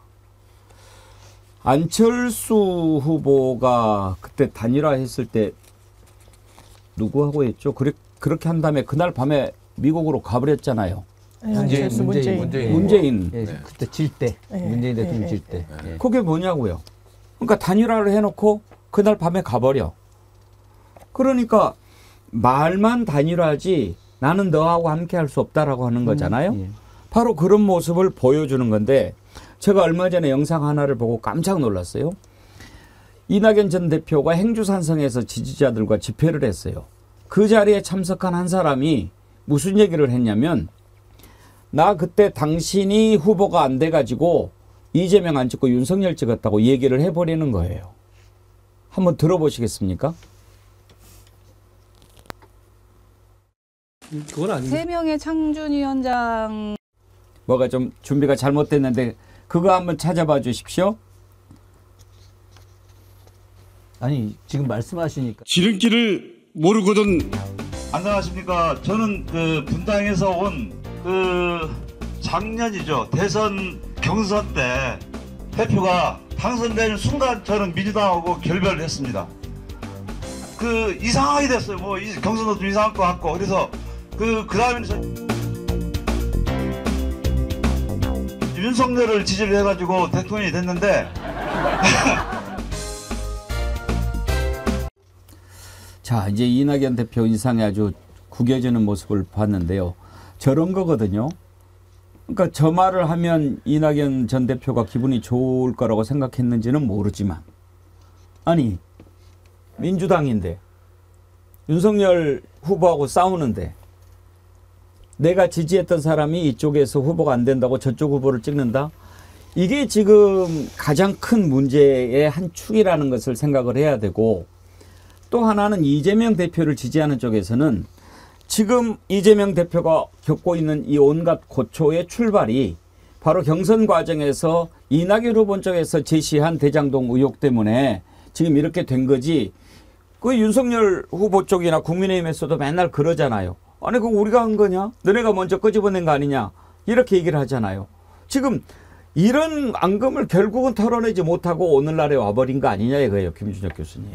안철수 후보가 그때 단일화했을 때 누구하고 했죠? 그렇게 한 다음에 그날 밤에 미국으로 가버렸잖아요. 문재인. 예, 그때 질 때. 문재인 대통령 질 때. 예. 그게 뭐냐고요. 그러니까 단일화를 해놓고 그날 밤에 가버려. 그러니까 말만 단일화지 나는 너하고 함께 할 수 없다라고 하는 거잖아요. 예. 바로 그런 모습을 보여주는 건데 제가 얼마 전에 영상 하나를 보고 깜짝 놀랐어요. 이낙연 전 대표가 행주산성에서 지지자들과 집회를 했어요. 그 자리에 참석한 한 사람이 무슨 얘기를 했냐면 나 그때 당신이 후보가 안 돼가지고 이재명 안 찍고 윤석열 찍었다고 얘기를 해버리는 거예요. 한번 들어보시겠습니까? 그건 아닌데. 3명의 창준위원장. 뭐가 좀 준비가 잘못됐는데 그거 한번 찾아봐 주십시오. 아니 지금 말씀하시니까 지름길을 모르거든. 안녕하십니까. 저는 그 분당에서 온 작년이죠. 대선 경선 때 대표가 당선되는 순간 저는 민주당하고 결별을 했습니다. 이상하게 됐어요. 뭐 경선도 좀 이상할 것 같고 그래서 그 다음에는 윤석열을 지지를 해가지고 대통령이 됐는데 자, 이제 이낙연 대표 인상이 아주 구겨지는 모습을 봤는데요. 저런 거거든요. 그러니까 저 말을 하면 이낙연 전 대표가 기분이 좋을 거라고 생각했는지는 모르지만, 아니 민주당인데 윤석열 후보하고 싸우는데 내가 지지했던 사람이 이쪽에서 후보가 안 된다고 저쪽 후보를 찍는다? 이게 지금 가장 큰 문제의 한 축이라는 것을 생각을 해야 되고, 또 하나는 이재명 대표를 지지하는 쪽에서는 지금 이재명 대표가 겪고 있는 이 온갖 고초의 출발이 바로 경선 과정에서 이낙연 후보 쪽에서 제시한 대장동 의혹 때문에 지금 이렇게 된 거지. 그 윤석열 후보 쪽이나 국민의힘에서도 맨날 그러잖아요. 아니 그거 우리가 한 거냐? 너네가 먼저 끄집어낸 거 아니냐? 이렇게 얘기를 하잖아요. 지금 이런 앙금을 결국은 털어내지 못하고 오늘날에 와버린 거 아니냐 이거예요. 김준혁 교수님.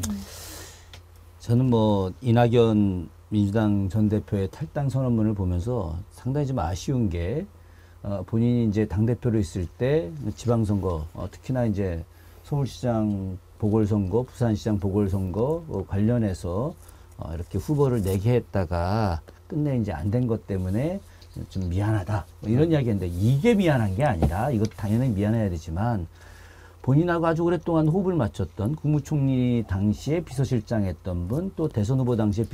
저는 뭐 이낙연 민주당 전 대표의 탈당 선언문을 보면서 상당히 좀 아쉬운 게 본인이 이제 당대표로 있을 때 지방선거 특히나 이제 서울시장 보궐선거, 부산시장 보궐선거 관련해서 이렇게 후보를 내게 했다가 끝내 이제 안 된 것 때문에 좀 미안하다 이런 이야기인데, 이게 미안한 게 아니라, 이것도 당연히 미안해야 되지만 본인하고 아주 오랫동안 호흡을 맞췄던 국무총리 당시에 비서실장 했던 분, 또 대선 후보 당시에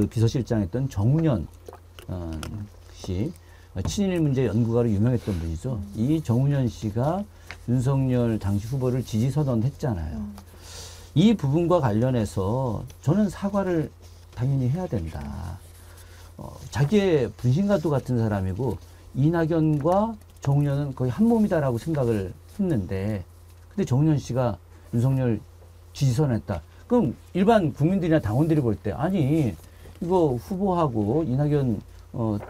비서실장 했던 정운현 씨, 친일 문제 연구가로 유명했던 분이죠. 이 정운현 씨가 윤석열 당시 후보를 지지 선언했잖아요. 이 부분과 관련해서 저는 사과를 당연히 해야 된다. 자기의 분신과도 같은 사람이고 이낙연과 정운현은 거의 한 몸이다라고 생각을 했는데, 근데 정운현 씨가 윤석열 지지 선언했다. 그럼 일반 국민들이나 당원들이 볼 때 아니 이거 후보하고 이낙연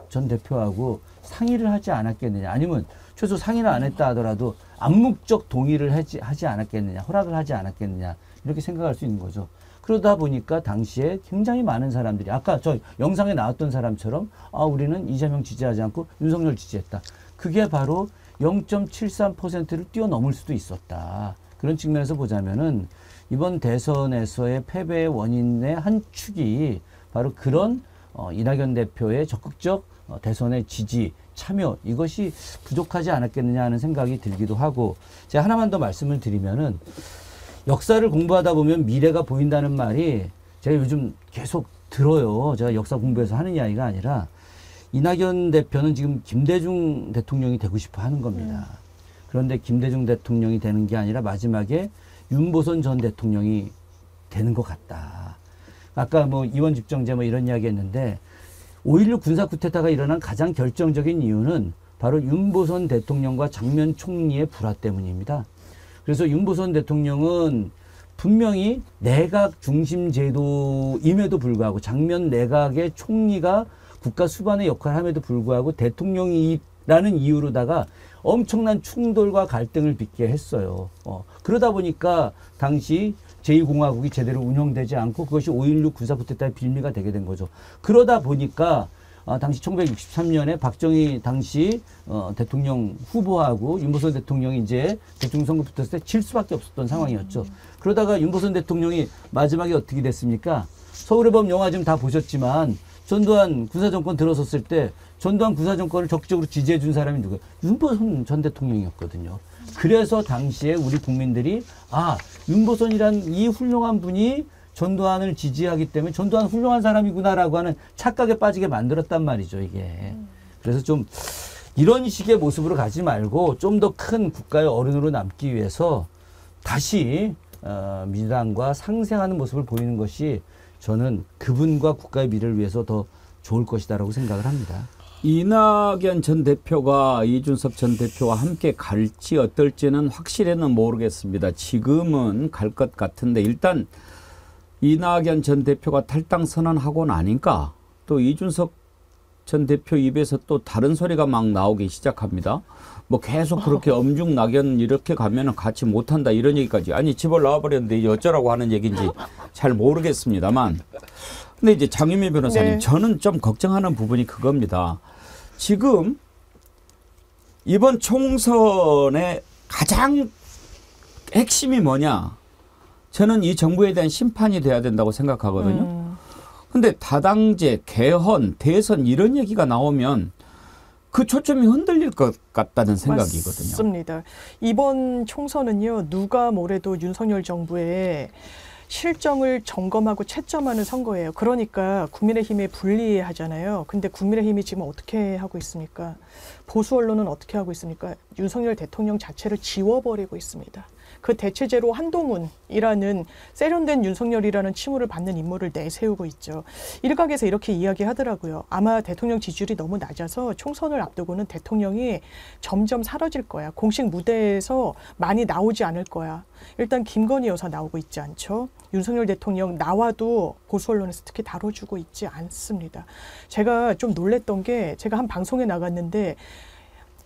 전 대표하고 상의를 하지 않았겠느냐, 아니면 최소 상의를 안 했다 하더라도 암묵적 동의를 하지 않았겠느냐, 허락을 하지 않았겠느냐, 이렇게 생각할 수 있는 거죠. 그러다 보니까 당시에 굉장히 많은 사람들이 아까 저 영상에 나왔던 사람처럼 우리는 이재명 지지하지 않고 윤석열 지지했다. 그게 바로 0.73%를 뛰어넘을 수도 있었다. 그런 측면에서 보자면은 이번 대선에서의 패배의 원인의 한 축이 바로 그런 이낙연 대표의 적극적 대선의 지지, 참여, 이것이 부족하지 않았겠느냐 하는 생각이 들기도 하고, 제가 하나만 더 말씀을 드리면은 역사를 공부하다 보면 미래가 보인다는 말이 제가 요즘 계속 들어요. 제가 역사 공부해서 하는 이야기가 아니라 이낙연 대표는 지금 김대중 대통령이 되고 싶어 하는 겁니다. 그런데 김대중 대통령이 되는 게 아니라 마지막에 윤보선 전 대통령이 되는 것 같다. 아까 뭐 이원 집정제 뭐 이런 이야기 했는데 5.16 군사 쿠데타가 일어난 가장 결정적인 이유는 바로 윤보선 대통령과 장면 총리의 불화 때문입니다. 그래서 윤보선 대통령은 분명히 내각 중심 제도임에도 불구하고 장면 내각의 총리가 국가 수반의 역할을 함에도 불구하고 대통령이라는 이유로다가 엄청난 충돌과 갈등을 빚게 했어요. 그러다 보니까 당시 제2공화국이 제대로 운영되지 않고 그것이 5.16 군사 쿠데타의 빌미가 되게 된 거죠. 그러다 보니까 당시 1963년에 박정희 당시 대통령 후보하고 윤보선 대통령이 이제 대통령 선거 붙었을 때 질 수밖에 없었던 상황이었죠. 그러다가 윤보선 대통령이 마지막에 어떻게 됐습니까? 서울의 범 영화 지금 다 보셨지만 전두환 군사정권 들어섰을 때 전두환 군사정권을 적극적으로 지지해 준 사람이 누구예요? 윤보선 전 대통령이었거든요. 그래서 당시에 우리 국민들이 윤보선이란 이 훌륭한 분이 전두환을 지지하기 때문에 전두환 훌륭한 사람이구나라고 하는 착각에 빠지게 만들었단 말이죠, 이게. 그래서 좀 이런 식의 모습으로 가지 말고 좀 더 큰 국가의 어른으로 남기 위해서 다시 민주당과 상생하는 모습을 보이는 것이 저는 그분과 국가의 미래를 위해서 더 좋을 것이다라고 생각을 합니다. 이낙연 전 대표가 이준석 전 대표와 함께 갈지 어떨지는 확실히는 모르겠습니다. 지금은 갈 것 같은데 일단 이낙연 전 대표가 탈당 선언하고 나니까 또 이준석 전 대표 입에서 또 다른 소리가 막 나오기 시작합니다. 뭐 계속 그렇게 엄중낙연 이렇게 가면은 같이 못한다 이런 얘기까지. 아니 집을 나와버렸는데 이제 어쩌라고 하는 얘기인지 잘 모르겠습니다만. 근데 이제 장유미 변호사님, 네. 저는 좀 걱정하는 부분이 그겁니다. 지금 이번 총선의 가장 핵심이 뭐냐? 저는 이 정부에 대한 심판이 돼야 된다고 생각하거든요. 근데 다당제, 개헌, 대선 이런 얘기가 나오면 그 초점이 흔들릴 것 같다는 생각이거든요. 맞습니다. 이번 총선은요. 누가 뭐래도 윤석열 정부의 실정을 점검하고 채점하는 선거예요. 그러니까 국민의힘에 불리하잖아요. 근데 국민의힘이 지금 어떻게 하고 있습니까? 보수 언론은 어떻게 하고 있습니까? 윤석열 대통령 자체를 지워버리고 있습니다. 그 대체제로 한동훈이라는 세련된 윤석열이라는 칭호를 받는 인물을 내세우고 있죠. 일각에서 이렇게 이야기하더라고요. 아마 대통령 지지율이 너무 낮아서 총선을 앞두고는 대통령이 점점 사라질 거야. 공식 무대에서 많이 나오지 않을 거야. 일단 김건희 여사 나오고 있지 않죠. 윤석열 대통령 나와도 보수 언론에서 특히 다뤄주고 있지 않습니다. 제가 좀 놀랬던 게 제가 한 방송에 나갔는데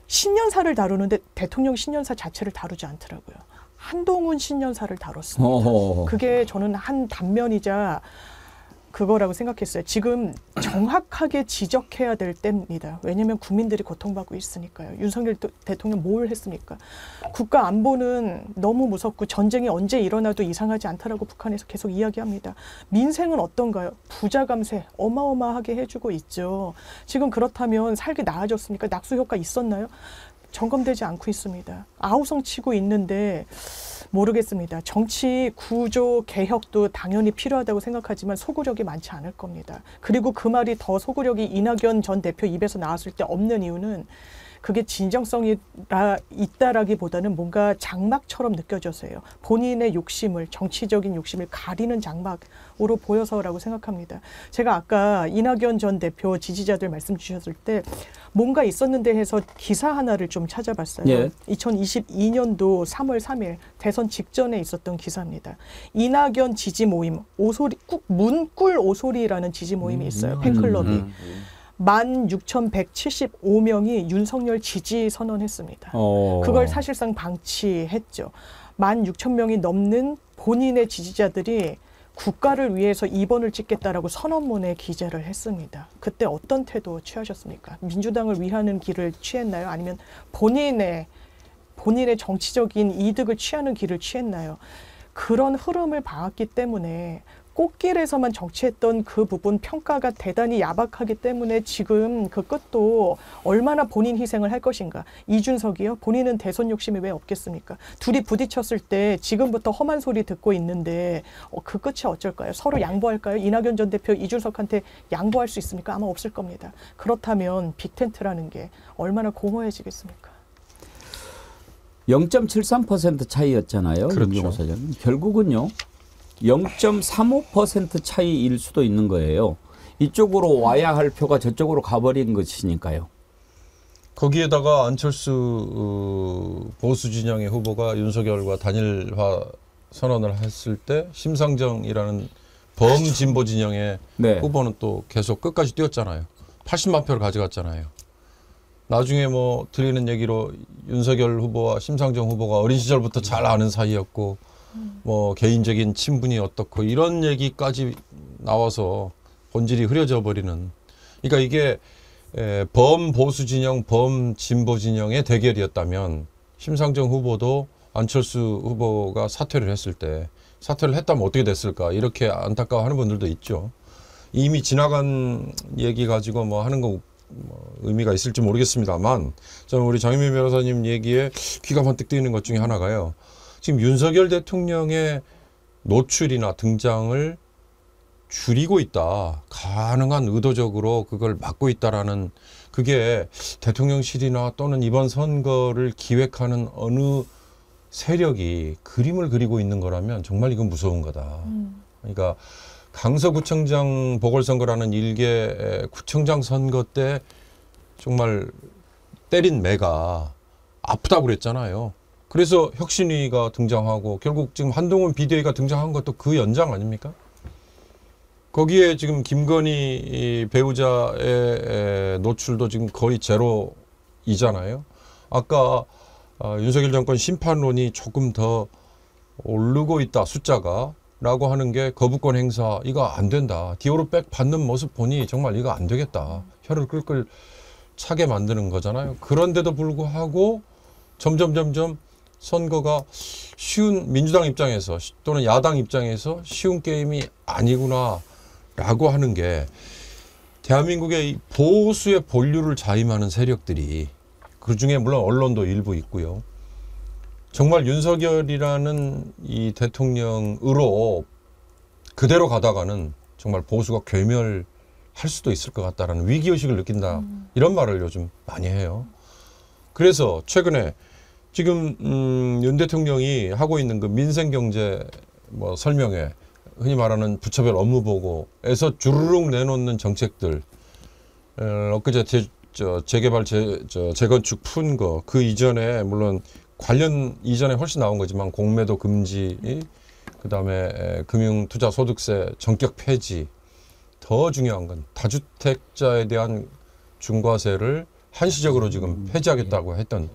신년사를 다루는데 대통령 신년사 자체를 다루지 않더라고요. 한동훈 신년사를 다뤘습니다. 어허. 그게 저는 한 단면이자 그거라고 생각했어요. 지금 정확하게 지적해야 될 때입니다. 왜냐하면 국민들이 고통받고 있으니까요. 윤석열 대통령 뭘 했습니까? 국가 안보는 너무 무섭고 전쟁이 언제 일어나도 이상하지 않다라고 북한에서 계속 이야기합니다. 민생은 어떤가요? 부자 감세 어마어마하게 해주고 있죠. 지금 그렇다면 살기 나아졌습니까? 낙수 효과 있었나요? 점검되지 않고 있습니다. 아우성 치고 있는데 모르겠습니다. 정치 구조 개혁도 당연히 필요하다고 생각하지만 소구력이 많지 않을 겁니다. 그리고 그 말이 더 소구력이 이낙연 전 대표 입에서 나왔을 때 없는 이유는 그게 진정성이 있다라기보다는 뭔가 장막처럼 느껴져서요. 본인의 욕심을, 정치적인 욕심을 가리는 장막으로 보여서라고 생각합니다. 제가 아까 이낙연 전 대표 지지자들 말씀 주셨을 때 뭔가 있었는데 해서 기사 하나를 좀 찾아봤어요. 예. 2022년도 3월 3일 대선 직전에 있었던 기사입니다. 이낙연 지지 모임, 오소리, 문꿀 오소리라는 지지 모임이 있어요. 팬클럽이. 16,175명이 윤석열 지지 선언했습니다. 그걸 사실상 방치했죠. 16,000명이 넘는 본인의 지지자들이 국가를 위해서 2번을 찍겠다라고 선언문에 기재를 했습니다. 그때 어떤 태도 취하셨습니까? 민주당을 위하는 길을 취했나요? 아니면 본인의 정치적인 이득을 취하는 길을 취했나요? 그런 흐름을 봐왔기 때문에 꽃길에서만 정치했던 그 부분 평가가 대단히 야박하기 때문에 지금 그 끝도 얼마나 본인 희생을 할 것인가. 이준석이요? 본인은 대선 욕심이 왜 없겠습니까? 둘이 부딪혔을 때 지금부터 험한 소리 듣고 있는데 그 끝이 어쩔까요? 서로 양보할까요? 이낙연 전 대표 이준석한테 양보할 수 있습니까? 아마 없을 겁니다. 그렇다면 빅텐트라는 게 얼마나 공허해지겠습니까? 0.73% 차이였잖아요. 그렇죠. 윤경호 사장님. 결국은요. 0.35% 차이일 수도 있는 거예요. 이쪽으로 와야 할 표가 저쪽으로 가버린 것이니까요. 거기에다가 안철수 보수 진영의 후보가 윤석열과 단일화 선언을 했을 때 심상정이라는 범진보 진영의 네. 후보는 또 계속 끝까지 뛰었잖아요. 80만 표를 가져갔잖아요. 나중에 뭐 들리는 얘기로 윤석열 후보와 심상정 후보가 어린 시절부터 잘 아는 사이였고 뭐 개인적인 친분이 어떻고 이런 얘기까지 나와서 본질이 흐려져 버리는. 그러니까 이게 범보수 진영, 범진보 진영의 대결이었다면 심상정 후보도 안철수 후보가 사퇴를 했을 때 사퇴를 했다면 어떻게 됐을까 이렇게 안타까워하는 분들도 있죠. 이미 지나간 얘기 가지고 뭐 하는 거 의미가 있을지 모르겠습니다만 저는 우리 장현민 변호사님 얘기에 귀가 번뜩 뜨이는 것 중에 하나가요. 지금 윤석열 대통령의 노출이나 등장을 줄이고 있다. 가능한 의도적으로 그걸 막고 있다라는 그게 대통령실이나 또는 이번 선거를 기획하는 어느 세력이 그림을 그리고 있는 거라면 정말 이건 무서운 거다. 그러니까 강서구청장 보궐선거라는 일개 구청장 선거 때 정말 때린 매가 아프다고 그랬잖아요. 그래서 혁신위가 등장하고 결국 지금 한동훈 비대위가 등장한 것도 그 연장 아닙니까? 거기에 지금 김건희 배우자의 노출도 지금 거의 제로이잖아요. 아까 윤석열 정권 심판론이 조금 더 오르고 있다 숫자가 라고 하는 게 거부권 행사 이거 안 된다. 디오로 백 받는 모습 보니 정말 이거 안 되겠다. 혀를 끌끌 차게 만드는 거잖아요. 그런데도 불구하고 점점 선거가 쉬운 민주당 입장에서 또는 야당 입장에서 쉬운 게임이 아니구나라고 하는 게 대한민국의 이 보수의 본류를 자임하는 세력들이 그중에 물론 언론도 일부 있고요. 정말 윤석열이라는 이 대통령으로 그대로 가다가는 정말 보수가 괴멸할 수도 있을 것 같다라는 위기의식을 느낀다. 이런 말을 요즘 많이 해요. 그래서 최근에 지금 윤 대통령이 하고 있는 그 민생경제 뭐 설명회, 흔히 말하는 부처별 업무보고에서 주르륵 내놓는 정책들, 엊그제 재개발, 재건축 푼 거, 그 이전에 물론 관련 이전에 훨씬 나온 거지만 공매도 금지, 그다음에 금융투자소득세 전격 폐지, 더 중요한 건 다주택자에 대한 중과세를 한시적으로 지금 폐지하겠다고 했던.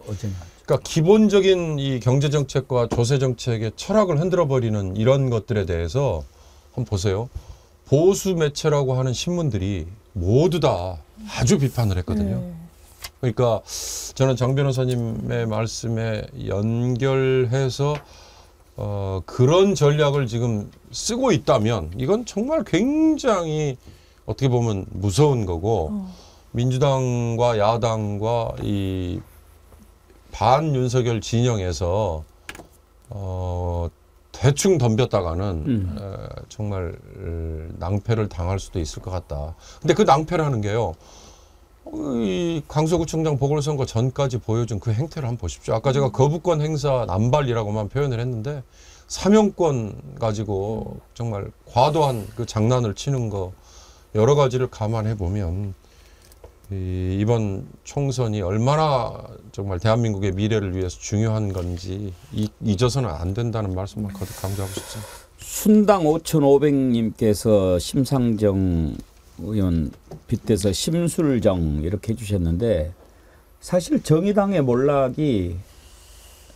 그러니까 기본적인 이 경제 정책과 조세 정책의 철학을 흔들어 버리는 이런 것들에 대해서 한번 보세요. 보수 매체라고 하는 신문들이 모두 다 아주 비판을 했거든요. 그러니까 저는 장 변호사님의 말씀에 연결해서 그런 전략을 지금 쓰고 있다면 이건 정말 굉장히 어떻게 보면 무서운 거고 민주당과 야당과 이 반윤석열 진영에서 대충 덤볐다가는 정말 낭패를 당할 수도 있을 것 같다. 근데 그 낭패라는 게요. 이 강서구청장 보궐선거 전까지 보여준 그 행태를 한번 보십시오. 아까 제가 거부권 행사 남발이라고만 표현을 했는데 사명권 가지고 정말 과도한 그 장난을 치는 거 여러 가지를 감안해 보면 이번 총선이 얼마나 정말 대한민국의 미래를 위해서 중요한 건지 잊어서는 안 된다는 말씀만 거듭 강조하고 싶습니다. 순당 5,500님께서 심상정 의원 빗대서 심술정 이렇게 해주셨는데 사실 정의당의 몰락이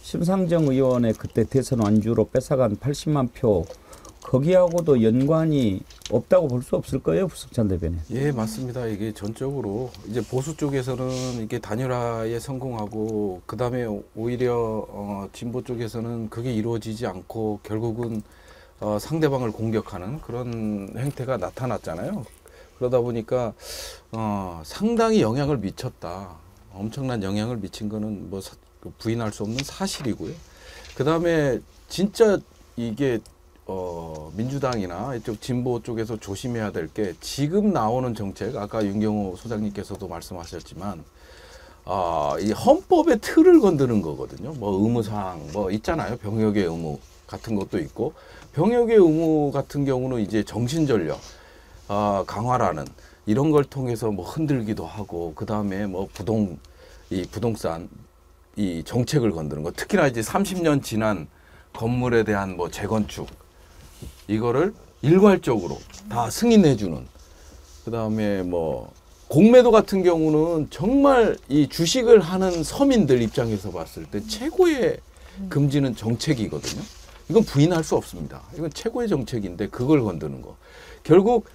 심상정 의원의 그때 대선 완주로 뺏어간 80만 표 거기하고도 연관이 없다고 볼 수 없을 거예요, 부석찬 대변인. 예, 맞습니다. 이게 전적으로 이제 보수 쪽에서는 이게 단일화에 성공하고 그 다음에 오히려 진보 쪽에서는 그게 이루어지지 않고 결국은 상대방을 공격하는 그런 행태가 나타났잖아요. 그러다 보니까 상당히 영향을 미쳤다. 엄청난 영향을 미친 거는 뭐 부인할 수 없는 사실이고요. 그 다음에 진짜 이게 민주당이나 이쪽 진보 쪽에서 조심해야 될 게 지금 나오는 정책, 아까 윤경호 소장님께서도 말씀하셨지만 이 헌법의 틀을 건드는 거거든요. 뭐 의무사항 뭐 있잖아요. 병역의 의무 같은 것도 있고 병역의 의무 같은 경우는 이제 정신전력 강화라는 이런 걸 통해서 뭐 흔들기도 하고 그 다음에 뭐 부동산 이 정책을 건드는 거 특히나 이제 30년 지난 건물에 대한 뭐 재건축 이거를 일괄적으로 다 승인해주는 그 다음에 뭐 공매도 같은 경우는 정말 이 주식을 하는 서민들 입장에서 봤을 때 최고의 금지는 정책이거든요. 이건 부인할 수 없습니다. 이건 최고의 정책인데 그걸 건드는 거. 결국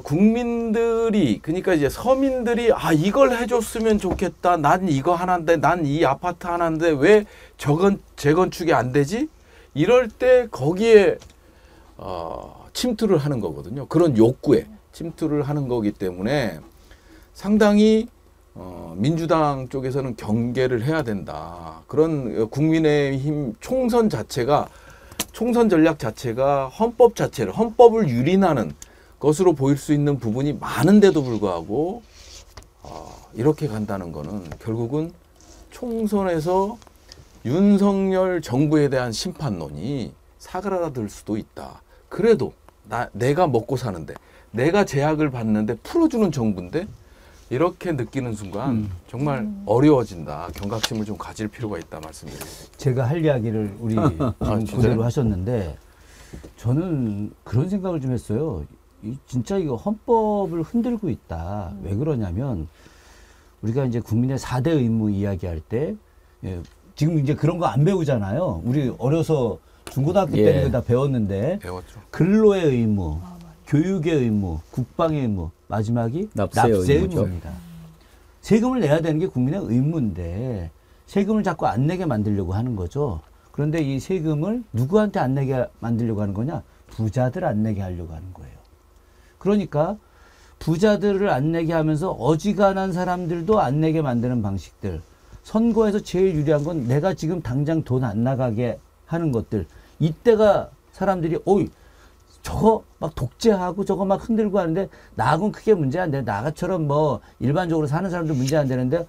국민들이 그러니까 이제 서민들이 이걸 해줬으면 좋겠다. 난 이거 하나인데 난 이 아파트 하나인데 왜 저건 재건축이 안 되지? 이럴 때 거기에 침투를 하는 거거든요. 그런 욕구에 침투를 하는 거기 때문에 상당히 민주당 쪽에서는 경계를 해야 된다. 그런 국민의힘 총선 전략 자체가 헌법을 유린하는 것으로 보일 수 있는 부분이 많은데도 불구하고 이렇게 간다는 거는 결국은 총선에서 윤석열 정부에 대한 심판론이 사그라들 수도 있다. 그래도 내가 먹고 사는데 내가 제약을 받는데 풀어주는 정부인데 이렇게 느끼는 순간 정말 어려워진다. 경각심을 좀 가질 필요가 있다 말씀드립니다. 제가 할 이야기를 우리 그대로 하셨는데 저는 그런 생각을 좀 했어요. 진짜 이거 헌법을 흔들고 있다. 왜 그러냐면 우리가 이제 국민의 4대 의무 이야기할 때 지금 이제 그런 거 안 배우잖아요. 우리 어려서 중고등학교 때는 다 배웠는데 배웠죠. 근로의 의무, 교육의 의무, 국방의 의무, 마지막이 납세의 의무입니다. 세금을 내야 되는 게 국민의 의무인데 세금을 자꾸 안 내게 만들려고 하는 거죠. 그런데 이 세금을 누구한테 안 내게 만들려고 하는 거냐? 부자들 안 내게 하려고 하는 거예요. 그러니까 부자들을 안 내게 하면서 어지간한 사람들도 안 내게 만드는 방식들. 선거에서 제일 유리한 건 내가 지금 당장 돈 안 나가게 하는 것들. 이때가 사람들이 저거 막 독재하고 저거 막 흔들고 하는데 나하고는 크게 문제 안 돼. 나처럼 뭐 일반적으로 사는 사람들 문제 안 되는데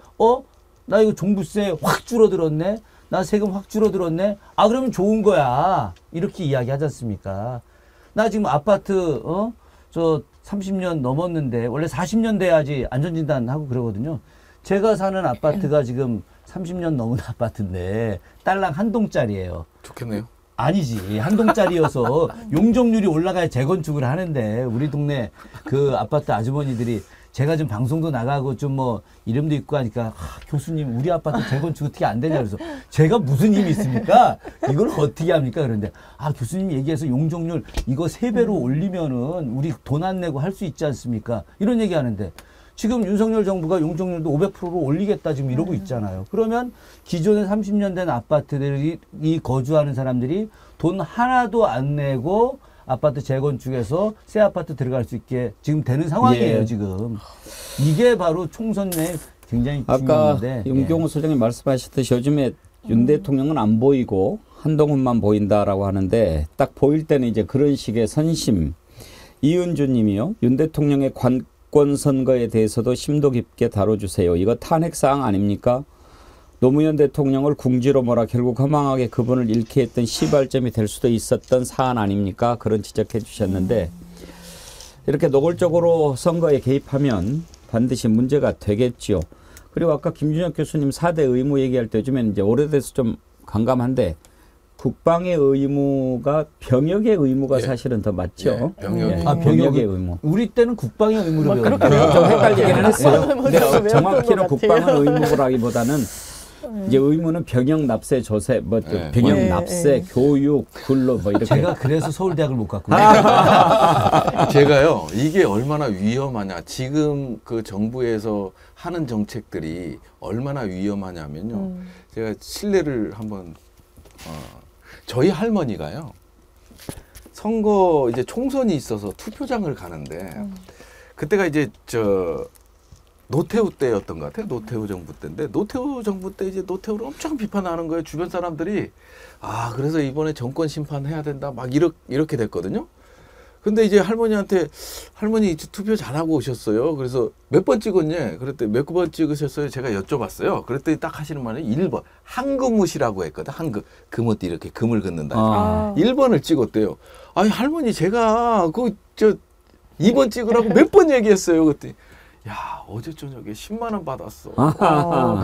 나 이거 종부세 확 줄어들었네. 나 세금 확 줄어들었네. 아 그러면 좋은 거야. 이렇게 이야기하지 않습니까? 나 지금 아파트 저 30년 넘었는데 원래 40년 돼야지 안전진단 하고 그러거든요. 제가 사는 아파트가 지금 30년 넘은 아파트인데 딸랑 한 동짜리예요. 좋겠네요. 아니지. 한 동짜리여서 용적률이 올라가야 재건축을 하는데 우리 동네 그 아파트 아주머니들이 제가 좀 방송도 나가고 좀 뭐 이름도 있고 하니까 교수님 우리 아파트 재건축 어떻게 안 되냐 그래서 제가 무슨 힘이 있습니까? 이걸 어떻게 합니까? 그런데 교수님 얘기해서 용적률 이거 3배로 올리면은 우리 돈 안 내고 할 수 있지 않습니까? 이런 얘기 하는데 지금 윤석열 정부가 용적률도 500%로 올리겠다 지금 이러고 있잖아요. 그러면 기존에 30년 된 아파트들이 거주하는 사람들이 돈 하나도 안 내고 아파트 재건축해서 새 아파트 들어갈 수 있게 지금 되는 상황이에요. 예. 지금. 이게 바로 총선 내 굉장히 아까 중요한데. 윤경호 소장님 말씀하셨듯이 요즘에 윤 대통령은 안 보이고 한동훈만 보인다라고 하는데 딱 보일 때는 이제 그런 식의 선심. 이은주 님이요. 윤 대통령의 관권 선거에 대해서도 심도 깊게 다뤄주세요. 이거 탄핵사항 아닙니까? 노무현 대통령을 궁지로 몰아 결국 허망하게 그분을 잃게 했던 시발점이 될 수도 있었던 사안 아닙니까? 그런 지적해 주셨는데 이렇게 노골적으로 선거에 개입하면 반드시 문제가 되겠지요. 그리고 아까 김준혁 교수님 4대 의무 얘기할 때 요즘에는 이제 오래돼서 좀 간감한데 국방의 의무가 병역의 의무가 사실은 더 맞죠. 병역의 의무. 우리 때는 국방의 의무로 배웠는데 좀 헷갈리기는 했어요. 근데 정확히는 국방의 의무라기보다는 이제 의무는 병역 납세 조세 병역 납세 교육 근로 이렇게. 제가 그래서 서울대학을 못 갔군요. 제가요 이게 얼마나 위험하냐 지금 그 정부에서 하는 정책들이 얼마나 위험하냐면요. 제가 실례를 한번 저희 할머니가요 선거 이제 총선이 있어서 투표장을 가는데 그때가 이제 노태우 때였던 것 같아요. 노태우 정부 때인데 노태우 정부 때 이제 노태우를 엄청 비판하는 거예요. 주변 사람들이 그래서 이번에 정권 심판해야 된다 막 이렇게 됐거든요. 근데 이제 할머니 이제 투표 잘하고 오셨어요. 그래서 몇 번 찍었냐? 그랬더니 몇 번 찍으셨어요? 제가 여쭤봤어요. 그랬더니 딱 하시는 말이 1번 한금무시라고 했거든. 금옷 이렇게 금을 긋는다. 1번을 찍었대요. 아니 할머니 제가 2번 찍으라고 몇 번 얘기했어요. 그랬더니 야 어제 저녁에 10만 원 받았어.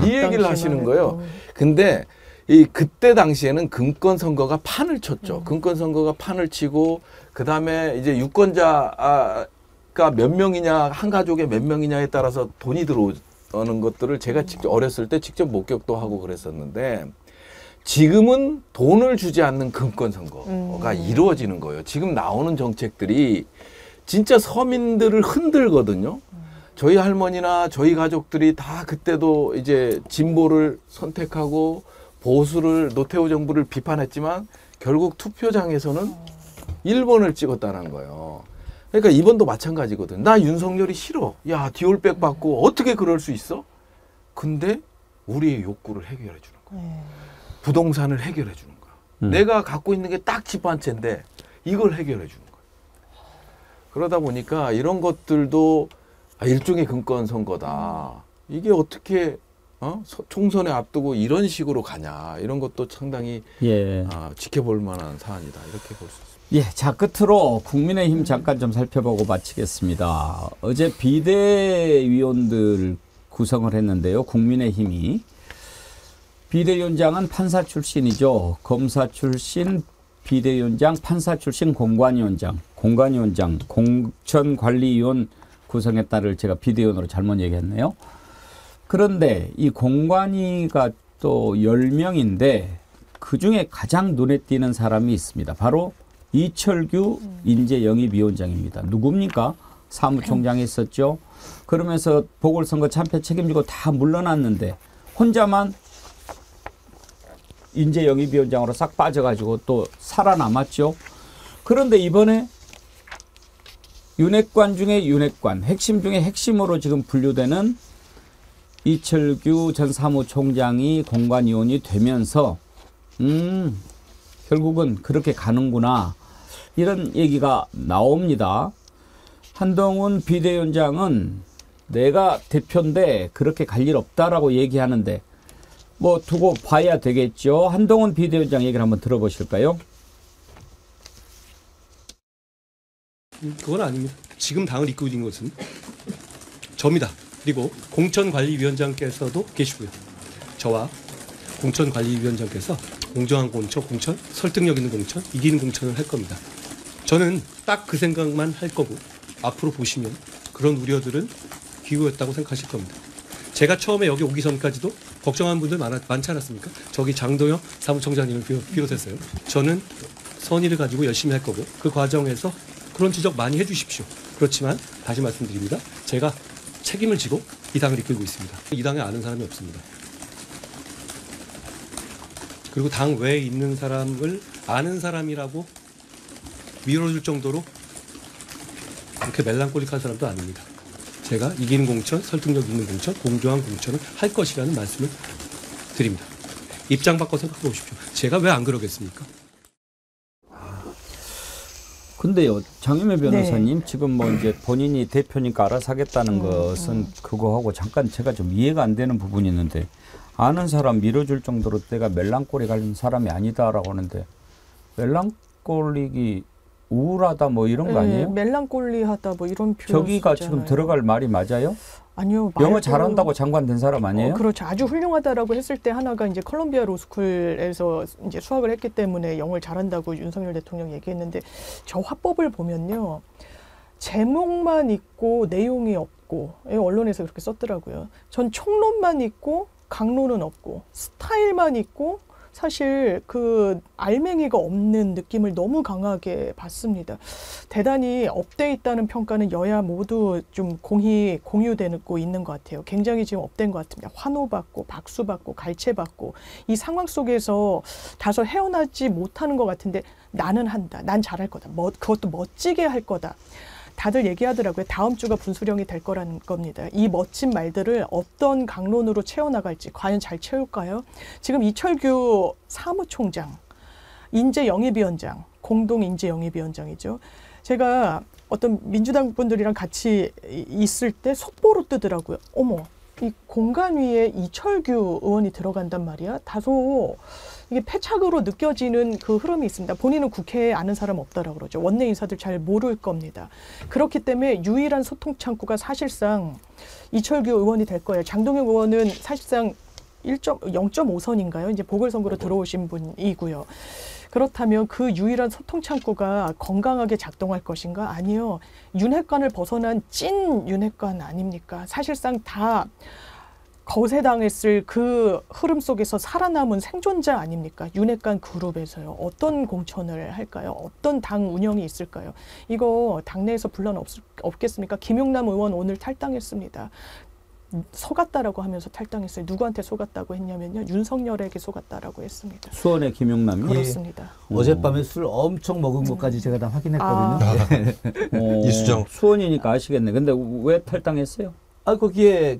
이 얘기를 하시는 거예요. 근데 그때 당시에는 금권 선거가 판을 쳤죠. 금권 선거가 판을 치고 그 다음에 이제 유권자가 몇 명이냐 한 가족에 몇 명이냐에 따라서 돈이 들어오는 것들을 제가 직접 어렸을 때 직접 목격도 하고 그랬었는데 지금은 돈을 주지 않는 금권 선거가 이루어지는 거예요. 지금 나오는 정책들이 진짜 서민들을 흔들거든요. 저희 할머니나 저희 가족들이 다 그때도 이제 진보를 선택하고 보수를 노태우 정부를 비판했지만 결국 투표장에서는 1번을 찍었다는 거예요. 그러니까 이번도 마찬가지거든. 나 윤석열이 싫어. 야 디올백 받고 어떻게 그럴 수 있어? 근데 우리의 욕구를 해결해 주는 거야. 부동산을 해결해 주는 거야. 내가 갖고 있는 게 딱 집 한 채인데 이걸 해결해 주는 거야. 그러다 보니까 이런 것들도 일종의 금권 선거다. 이게 어떻게 총선에 앞두고 이런 식으로 가냐. 이런 것도 상당히 지켜볼 만한 사안이다. 이렇게 볼 수 있습니다. 예, 자 끝으로 국민의힘 잠깐 좀 살펴보고 마치겠습니다. 어제 비대위원들 구성을 했는데요. 국민의힘이 비대위원장은 판사 출신이죠. 검사 출신 비대위원장, 판사 출신 공관위원장, 공천관리위원 구성했다를 제가 비대위원으로 잘못 얘기했네요. 그런데 이 공관위가 또 10명인데 그중에 가장 눈에 띄는 사람이 있습니다. 바로 이철규 인재영입위원장입니다. 누굽니까? 사무총장이 있었죠. 그러면서 보궐선거 참패 책임지고 다 물러났는데 혼자만 인재영입위원장으로 싹 빠져가지고 또 살아남았죠. 그런데 이번에 윤핵관 중에 윤핵관, 핵심 중에 핵심으로 지금 분류되는 이철규 전 사무총장이 공관위원이 되면서 결국은 그렇게 가는구나 이런 얘기가 나옵니다. 한동훈 비대위원장은 내가 대표인데 그렇게 갈 일 없다라고 얘기하는데 뭐 두고 봐야 되겠죠. 한동훈 비대위원장 얘기를 한번 들어보실까요? 그건 아닙니다. 지금 당을 이끌고 있는 것은 저입니다. 그리고 공천관리위원장께서도 계시고요. 저와 공천관리위원장께서 공정한 공천, 설득력 있는 공천, 이기는 공천을 할 겁니다. 저는 딱 그 생각만 할 거고 앞으로 보시면 그런 우려들은 기우였다고 생각하실 겁니다. 제가 처음에 여기 오기 전까지도 걱정하는 분들 많지 않았습니까? 저기 장동혁 사무총장님을 비롯했어요. 저는 선의를 가지고 열심히 할 거고 그 과정에서 그런 지적 많이 해주십시오. 그렇지만 다시 말씀드립니다. 제가 책임을 지고 이 당을 이끌고 있습니다. 이 당에 아는 사람이 없습니다. 그리고 당 외에 있는 사람을 아는 사람이라고 밀어줄 정도로 그렇게 멜랑콜릭한 사람도 아닙니다. 제가 이기는 공천, 설득력 있는 공천, 공정한 공천을 할 것이라는 말씀을 드립니다. 입장 바꿔 생각해 보십시오. 제가 왜 안 그러겠습니까? 근데요, 장윤매 변호사님, 네. 지금 뭐 이제 본인이 대표니까 알아서 하겠다는 것은 그거하고 잠깐 제가 좀 이해가 안 되는 부분이 있는데, 아는 사람 밀어줄 정도로 내가 멜랑꼴이 갈린 사람이 아니다라고 하는데, 멜랑꼴릭이 우울하다 뭐 이런 거 아니에요? 멜랑꼴리하다 뭐 이런 표현. 저기가 쓰잖아요. 지금 들어갈 말이 맞아요? 아니요. 영어 잘한다고 장관 된 사람 아니에요? 그렇죠. 아주 훌륭하다라고 했을 때 하나가 이제 컬럼비아 로스쿨에서 이제 수학을 했기 때문에 영어를 잘한다고 윤석열 대통령 얘기했는데, 저 화법을 보면요. 제목만 있고 내용이 없고, 언론에서 그렇게 썼더라고요. 전 총론만 있고 강론은 없고 스타일만 있고 사실 그 알맹이가 없는 느낌을 너무 강하게 받습니다. 대단히 업돼 있다는 평가는 여야 모두 좀 공유되고 있는 것 같아요. 굉장히 지금 업된 것 같습니다. 환호받고 박수받고 갈채받고 이 상황 속에서 다소 헤어나지 못하는 것 같은데, 나는 한다. 난 잘할 거다. 그것도 멋지게 할 거다. 다들 얘기하더라고요. 다음 주가 분수령이 될 거라는 겁니다. 이 멋진 말들을 어떤 강론으로 채워나갈지 과연 잘 채울까요? 지금 이철규 사무총장, 인재영입위원장, 공동인재영입위원장이죠. 제가 어떤 민주당 분들이랑 같이 있을 때 속보로 뜨더라고요. 어머, 이 공관위에 이철규 의원이 들어간단 말이야. 다소 이게 패착으로 느껴지는 그 흐름이 있습니다. 본인은 국회에 아는 사람 없다라고 그러죠. 원내 인사들 잘 모를 겁니다. 그렇기 때문에 유일한 소통 창구가 사실상 이철규 의원이 될 거예요. 장동혁 의원은 사실상 0.5선인가요? 이제 보궐선거로 들어오신 분이고요. 그렇다면 그 유일한 소통 창구가 건강하게 작동할 것인가? 아니요. 윤핵관을 벗어난 찐 윤핵관 아닙니까? 사실상 다 거세당했을 그 흐름 속에서 살아남은 생존자 아닙니까? 윤핵관 그룹에서요. 어떤 공천을 할까요? 어떤 당 운영이 있을까요? 이거 당내에서 분란 없겠습니까? 김용남 의원 오늘 탈당했습니다. 속았다라고 하면서 탈당했어요. 누구한테 속았다고 했냐면요. 윤석열에게 속았다라고 했습니다. 수원의 김용남이? 그렇습니다. 어젯밤에 술 엄청 먹은 것까지 제가 다 확인했거든요. 이수정. 수원이니까 아시겠네. 근데 왜 탈당했어요? 거기에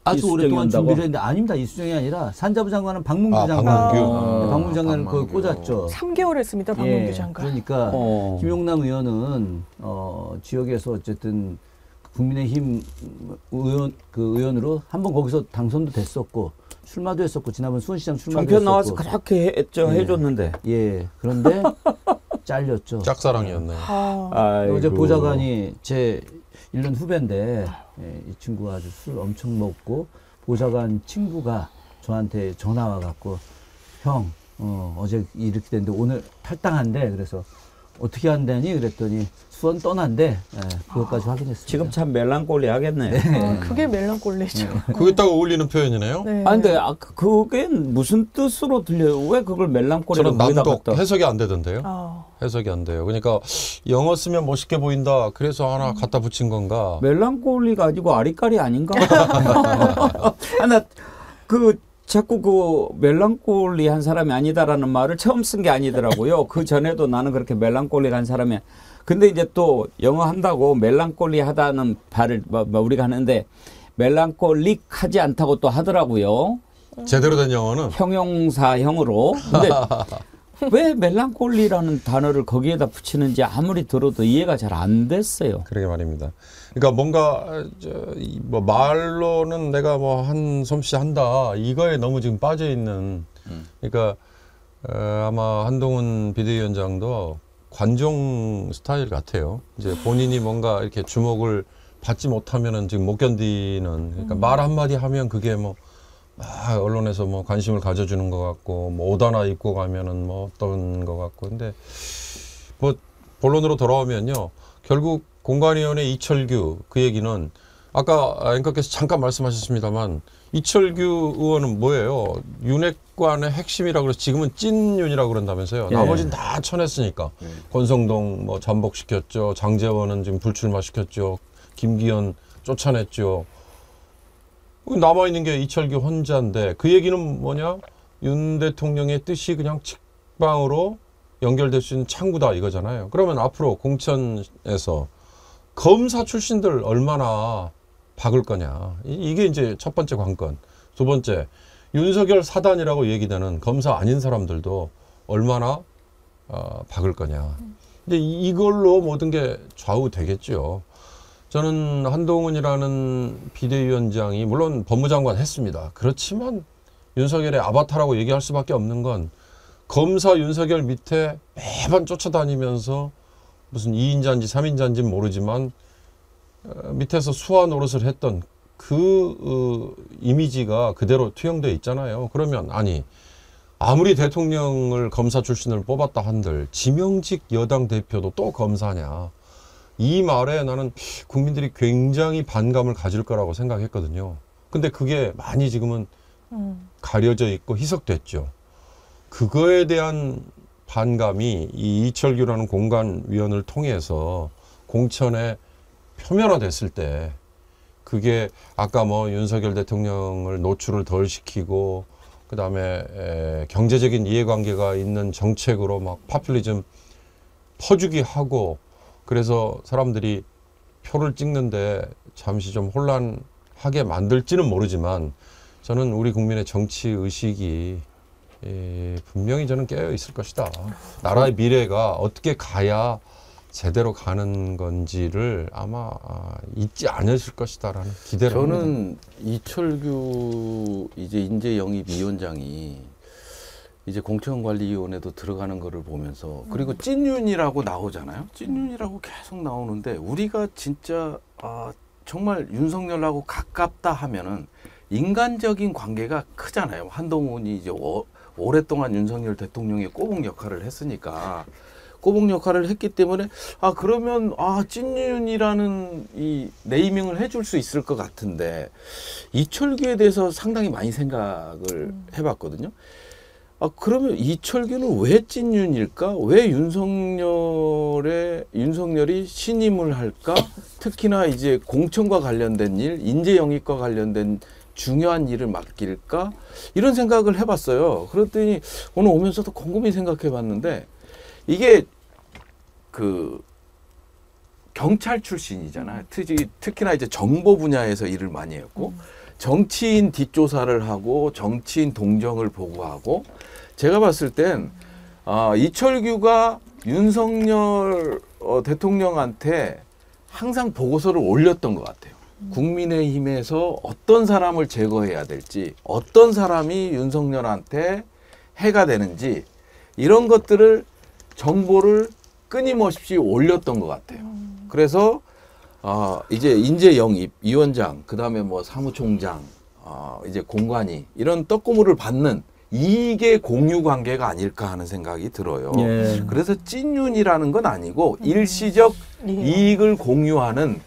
아주 오랫동안 한다고? 준비를 했는데, 아닙니다. 이수정이 아니라 산자부 장관은 박문규 장관. 박문규 장관을 거기 꽂았죠. 3개월 했습니다. 박문규 장관. 그러니까 김용남 의원은 지역에서 어쨌든 국민의힘 의원으로 한번 거기서 당선도 됐었고 출마도 했었고, 지난번 수원시장 출마도 종편 했었고. 나와서 그렇게 해줬는데. 그런데 잘렸죠. 짝사랑이었네. 어제 보좌관이 제 1년 후배인데, 이 친구가 아주 술 엄청 먹고, 보좌관 친구가 저한테 전화 와갖고, 형, 어제 이렇게 됐는데 오늘 탈당한대. 그래서 어떻게 한다니? 그랬더니 수원 떠난대. 그것까지 확인했습니다. 지금 참 멜랑꼴리 하겠네요. 그게 멜랑꼴리죠. 그게 딱 어울리는 표현이네요. 네. 근데 그게 무슨 뜻으로 들려요? 왜 그걸 멜랑꼴리라고 저는 남독 해석이 안 되던데요. 해석이 안 돼요. 그러니까 영어 쓰면 멋있게 보인다. 그래서 하나 갖다 붙인 건가? 멜랑꼴리가 아니고 아리까리 아닌가? 자꾸 그 멜랑콜리한 사람이 아니다라는 말을 처음 쓴 게 아니더라고요. 그 전에도 나는 그렇게 멜랑콜리한 사람이. 근데 이제 또 영어 한다고 멜랑콜리하다는 발을 우리가 하는데 멜랑콜릭하지 않다고 또 하더라고요. 제대로 된 영어는 형용사형으로. 근데 왜 멜랑콜리라는 단어를 거기에다 붙이는지 아무리 들어도 이해가 잘 안 됐어요. 그러게 말입니다. 그러니까 뭔가 뭐 말로는 내가 뭐 한 솜씨 한다 이거에 너무 지금 빠져 있는. 그러니까 아마 한동훈 비대위원장도 관종 스타일 같아요. 이제 본인이 뭔가 이렇게 주목을 받지 못하면은 지금 못 견디는. 그러니까 말 한마디 하면 그게 뭐 언론에서 뭐 관심을 가져주는 것 같고 뭐 옷 하나 입고 가면은 뭐 어떤 것 같고. 근데 뭐 본론으로 돌아오면요, 결국 공관위원회 이철규 그 얘기는 아까 앵커께서 잠깐 말씀하셨습니다만 이철규 의원은 뭐예요? 윤핵관의 핵심이라고 그래서 지금은 찐윤이라고 그런다면서요. 예. 나머지는 다 쳐냈으니까. 권성동 뭐 잠복시켰죠. 장제원은 지금 불출마시켰죠. 김기현 쫓아냈죠. 남아있는 게 이철규 혼자인데 그 얘기는 뭐냐? 윤 대통령의 뜻이 그냥 직방으로 연결될 수 있는 창구다 이거잖아요. 그러면 앞으로 공천에서 검사 출신들 얼마나 박을 거냐. 이게 이제 첫 번째 관건. 두 번째, 윤석열 사단이라고 얘기되는 검사 아닌 사람들도 얼마나 박을 거냐. 근데 이걸로 모든 게 좌우되겠죠. 저는 한동훈이라는 비대위원장이 물론 법무장관 했습니다. 그렇지만 윤석열의 아바타라고 얘기할 수밖에 없는 건 검사 윤석열 밑에 매번 쫓아다니면서 무슨 2인자인지 3인자인지는 모르지만 밑에서 수화 노릇을 했던 그 이미지가 그대로 투영돼 있잖아요. 그러면 아니 아무리 대통령을 검사 출신을 뽑았다 한들 지명직 여당 대표도 또 검사냐. 이 말에 나는 국민들이 굉장히 반감을 가질 거라고 생각했거든요. 근데 그게 많이 지금은 가려져 있고 희석됐죠. 그거에 대한 반감이 이 이철규라는 공관위원을 통해서 공천에 표면화됐을 때 그게 아까 뭐 윤석열 대통령을 노출을 덜 시키고 그다음에 경제적인 이해관계가 있는 정책으로 막 파퓰리즘 퍼주기 하고 그래서 사람들이 표를 찍는데 잠시 좀 혼란하게 만들지는 모르지만 저는 우리 국민의 정치 의식이 분명히 저는 깨어 있을 것이다. 나라의 미래가 어떻게 가야 제대로 가는 건지를 아마 잊지 않으실 것이다라는 기대를 저는 합니다. 이철규 이제 인재영입위원장이 이제 공천관리위원회도 들어가는 거를 보면서 그리고 찐윤이라고 나오잖아요. 찐윤이라고 계속 나오는데 우리가 진짜 정말 윤석열하고 가깝다 하면은 인간적인 관계가 크잖아요. 한동훈이 이제 오랫동안 윤석열 대통령의 꼬북 역할을 했으니까 꼬북 역할을 했기 때문에 그러면 찐윤이라는 이 네이밍을 해줄 수 있을 것 같은데 이철규에 대해서 상당히 많이 생각을 해봤거든요. 그러면 이철규는 왜 찐윤일까? 왜 윤석열이 신임을 할까? 특히나 이제 공천과 관련된 일, 인재 영입과 관련된 중요한 일을 맡길까? 이런 생각을 해봤어요. 그랬더니 오늘 오면서도 곰곰이 생각해봤는데 이게 그 경찰 출신이잖아요. 특히나 이제 정보 분야에서 일을 많이 했고 정치인 뒷조사를 하고 정치인 동정을 보고하고 제가 봤을 땐 이철규가 윤석열 대통령한테 항상 보고서를 올렸던 것 같아요. 국민의힘에서 어떤 사람을 제거해야 될지, 어떤 사람이 윤석열한테 해가 되는지 이런 것들을 정보를 끊임없이 올렸던 것 같아요. 그래서 이제 인재영입 위원장, 그다음에 뭐 사무총장, 이제 공관위 이런 떡고물을 받는 이게 공유 관계가 아닐까 하는 생각이 들어요. 예. 그래서 찐윤이라는 건 아니고 일시적 이익을 공유하는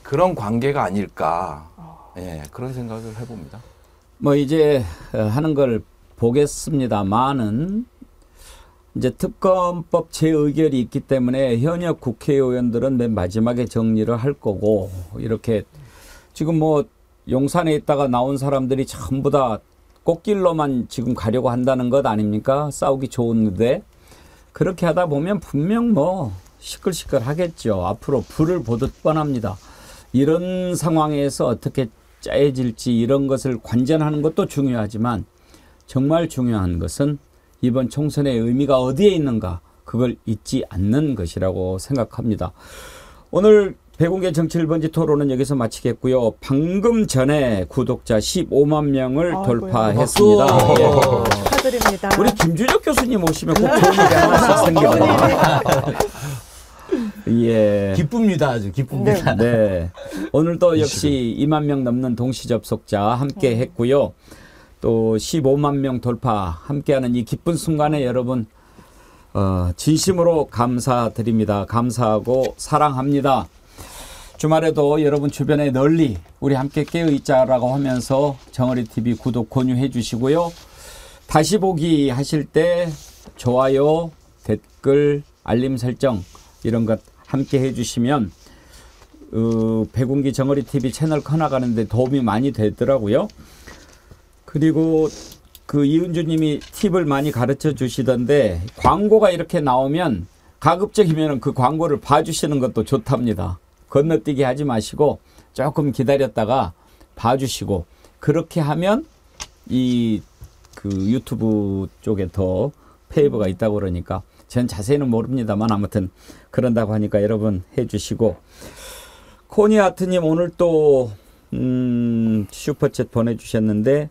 그런 관계가 아닐까. 예, 그런 생각을 해봅니다. 뭐 이제 하는 걸 보겠습니다만은 이제 특검법 재의결이 있기 때문에 현역 국회의원들은 맨 마지막에 정리를 할 거고 이렇게 지금 뭐 용산에 있다가 나온 사람들이 전부 다 꽃길로만 지금 가려고 한다는 것 아닙니까? 싸우기 좋은데 그렇게 하다 보면 분명 뭐 시끌시끌 하겠죠. 앞으로 불을 보듯 뻔합니다. 이런 상황에서 어떻게 짜여질지 이런 것을 관전하는 것도 중요하지만 정말 중요한 것은 이번 총선의 의미가 어디에 있는가 그걸 잊지 않는 것이라고 생각합니다. 오늘 백운계 정치 1번지 토론은 여기서 마치겠고요. 방금 전에 구독자 15만 명을 돌파했습니다. 예. 축하드립니다. 우리 김주적 교수님 오시면 꼭 좋은 얘기 하나씩 생겨요. 예. 기쁩니다. 아주 기쁩니다. 네. 오늘도 역시 2만 명 넘는 동시 접속자 함께 했고요. 또 15만 명 돌파 함께하는 이 기쁜 순간에 여러분 진심으로 감사드립니다. 감사하고 사랑합니다. 주말에도 여러분 주변에 널리 우리 함께 깨어있자라고 하면서 정어리TV 구독 권유해 주시고요. 다시 보기 하실 때 좋아요, 댓글, 알림 설정 이런 것 함께 해주시면 백운기 정어리TV 채널 커나가는데 도움이 많이 되더라고요. 그리고 그 이은주님이 팁을 많이 가르쳐 주시던데 광고가 이렇게 나오면 가급적이면 그 광고를 봐주시는 것도 좋답니다. 건너뛰기 하지 마시고 조금 기다렸다가 봐주시고 그렇게 하면 이 그 유튜브 쪽에 더 페이버가 있다고 그러니까 전 자세히는 모릅니다만 아무튼 그런다고 하니까 여러분 해주시고 코니아트님 오늘 또 슈퍼챗 보내주셨는데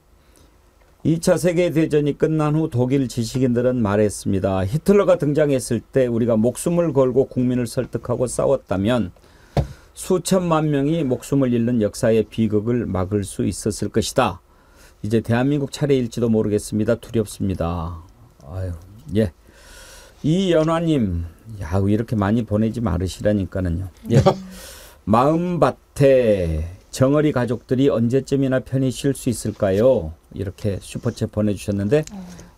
2차 세계대전이 끝난 후 독일 지식인들은 말했습니다. 히틀러가 등장했을 때 우리가 목숨을 걸고 국민을 설득하고 싸웠다면 수천만 명이 목숨을 잃는 역사의 비극을 막을 수 있었을 것이다. 이제 대한민국 차례일지도 모르겠습니다. 두렵습니다. 아유, 예. 이연화님, 야, 이렇게 많이 보내지 말으시라니까는요. 예. 마음밭에 정어리 가족들이 언제쯤이나 편히 쉴 수 있을까요? 이렇게 슈퍼챗 보내주셨는데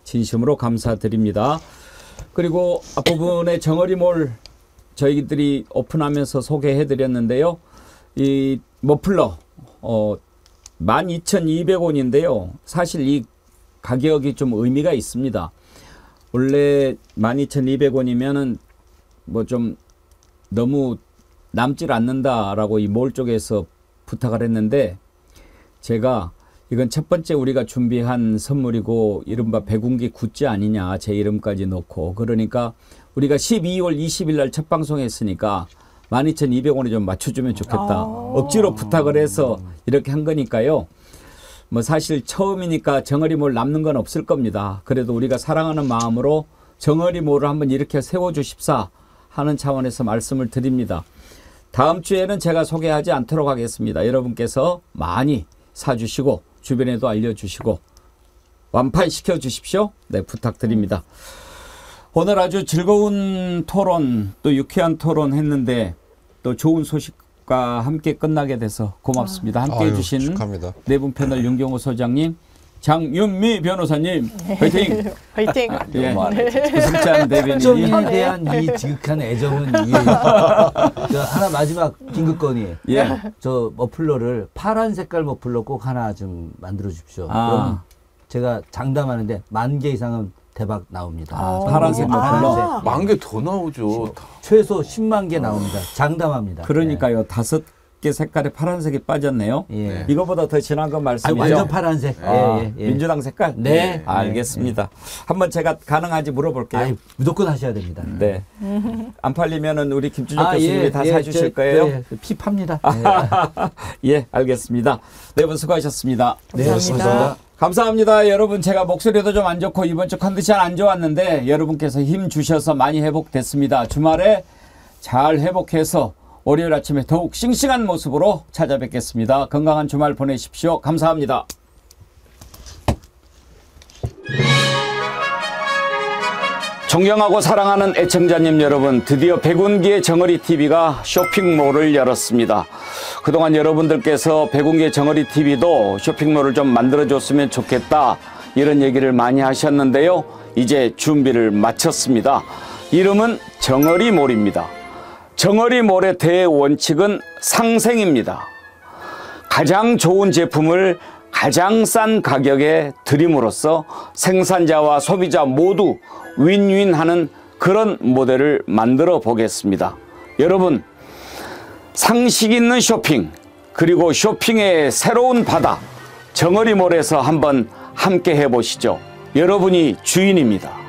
진심으로 감사드립니다. 그리고 앞부분에 정어리몰 저희들이 오픈하면서 소개해드렸는데요. 이 머플러 12,200원인데요. 사실 이 가격이 좀 의미가 있습니다. 원래 12,200원이면은 뭐 좀 너무 남질 않는다라고 이 몰 쪽에서 부탁을 했는데 제가 이건 첫 번째 우리가 준비한 선물이고 이른바 백운기 굿즈 아니냐 제 이름까지 넣고 그러니까 우리가 12월 20일 날 첫 방송했으니까 12,200원에 좀 맞춰주면 좋겠다. 억지로 부탁을 해서 이렇게 한 거니까요. 뭐 사실 처음이니까 정어리몰 남는 건 없을 겁니다. 그래도 우리가 사랑하는 마음으로 정어리몰을 한번 이렇게 세워주십사 하는 차원에서 말씀을 드립니다. 다음 주에는 제가 소개하지 않도록 하겠습니다. 여러분께서 많이 사주시고 주변에도 알려주시고 완판시켜 주십시오. 네, 부탁드립니다. 오늘 아주 즐거운 토론 또 유쾌한 토론 했는데 또 좋은 소식과 함께 끝나게 돼서 고맙습니다. 함께 해주신 축하합니다. 네 분 패널 윤경호 소장님, 장윤미 변호사님, 화이팅! 화이팅! 예. 구승찬 대변인이 정에 대한 이 지극한 애정은 이게 하나 마지막 긴급 건의. 예. 저 머플러를 파란 색깔 머플러 꼭 하나 좀 만들어 주십시오. 아. 그럼 제가 장담하는데 10,000개 이상은 대박 나옵니다. 파란색 머플러. 10,000개 더 나오죠. 최소 10만 개 나옵니다. 장담합니다. 그러니까요. 5개 색깔에 파란색이 빠졌네요. 예. 이거보다 더 진한 건 말씀이죠. 완전 파란색. 예. 민주당 색깔? 네. 알겠습니다. 한번 제가 가능한지 물어볼게요. 무조건 하셔야 됩니다. 네. 안 팔리면은 우리 김주적 교수님이 다 사주실 거예요? 네, 핍합니다. 예, 알겠습니다. 네 분 수고하셨습니다. 네, 감사합니다. 감사합니다. 여러분 제가 목소리도 좀 안 좋고 이번 주 컨디션 안 좋았는데 여러분께서 힘 주셔서 많이 회복됐습니다. 주말에 잘 회복해서 월요일 아침에 더욱 싱싱한 모습으로 찾아뵙겠습니다. 건강한 주말 보내십시오. 감사합니다. 존경하고 사랑하는 애청자님 여러분, 드디어 백운기의 정어리TV가 쇼핑몰을 열었습니다. 그동안 여러분들께서 백운기의 정어리TV도 쇼핑몰을 좀 만들어줬으면 좋겠다 이런 얘기를 많이 하셨는데요. 이제 준비를 마쳤습니다. 이름은 정어리몰입니다. 정어리몰의 대원칙은 상생입니다. 가장 좋은 제품을 가장 싼 가격에 드림으로써 생산자와 소비자 모두 윈윈하는 그런 모델을 만들어 보겠습니다. 여러분, 상식 있는 쇼핑, 그리고 쇼핑의 새로운 바다, 정어리몰에서 한번 함께 해보시죠. 여러분이 주인입니다.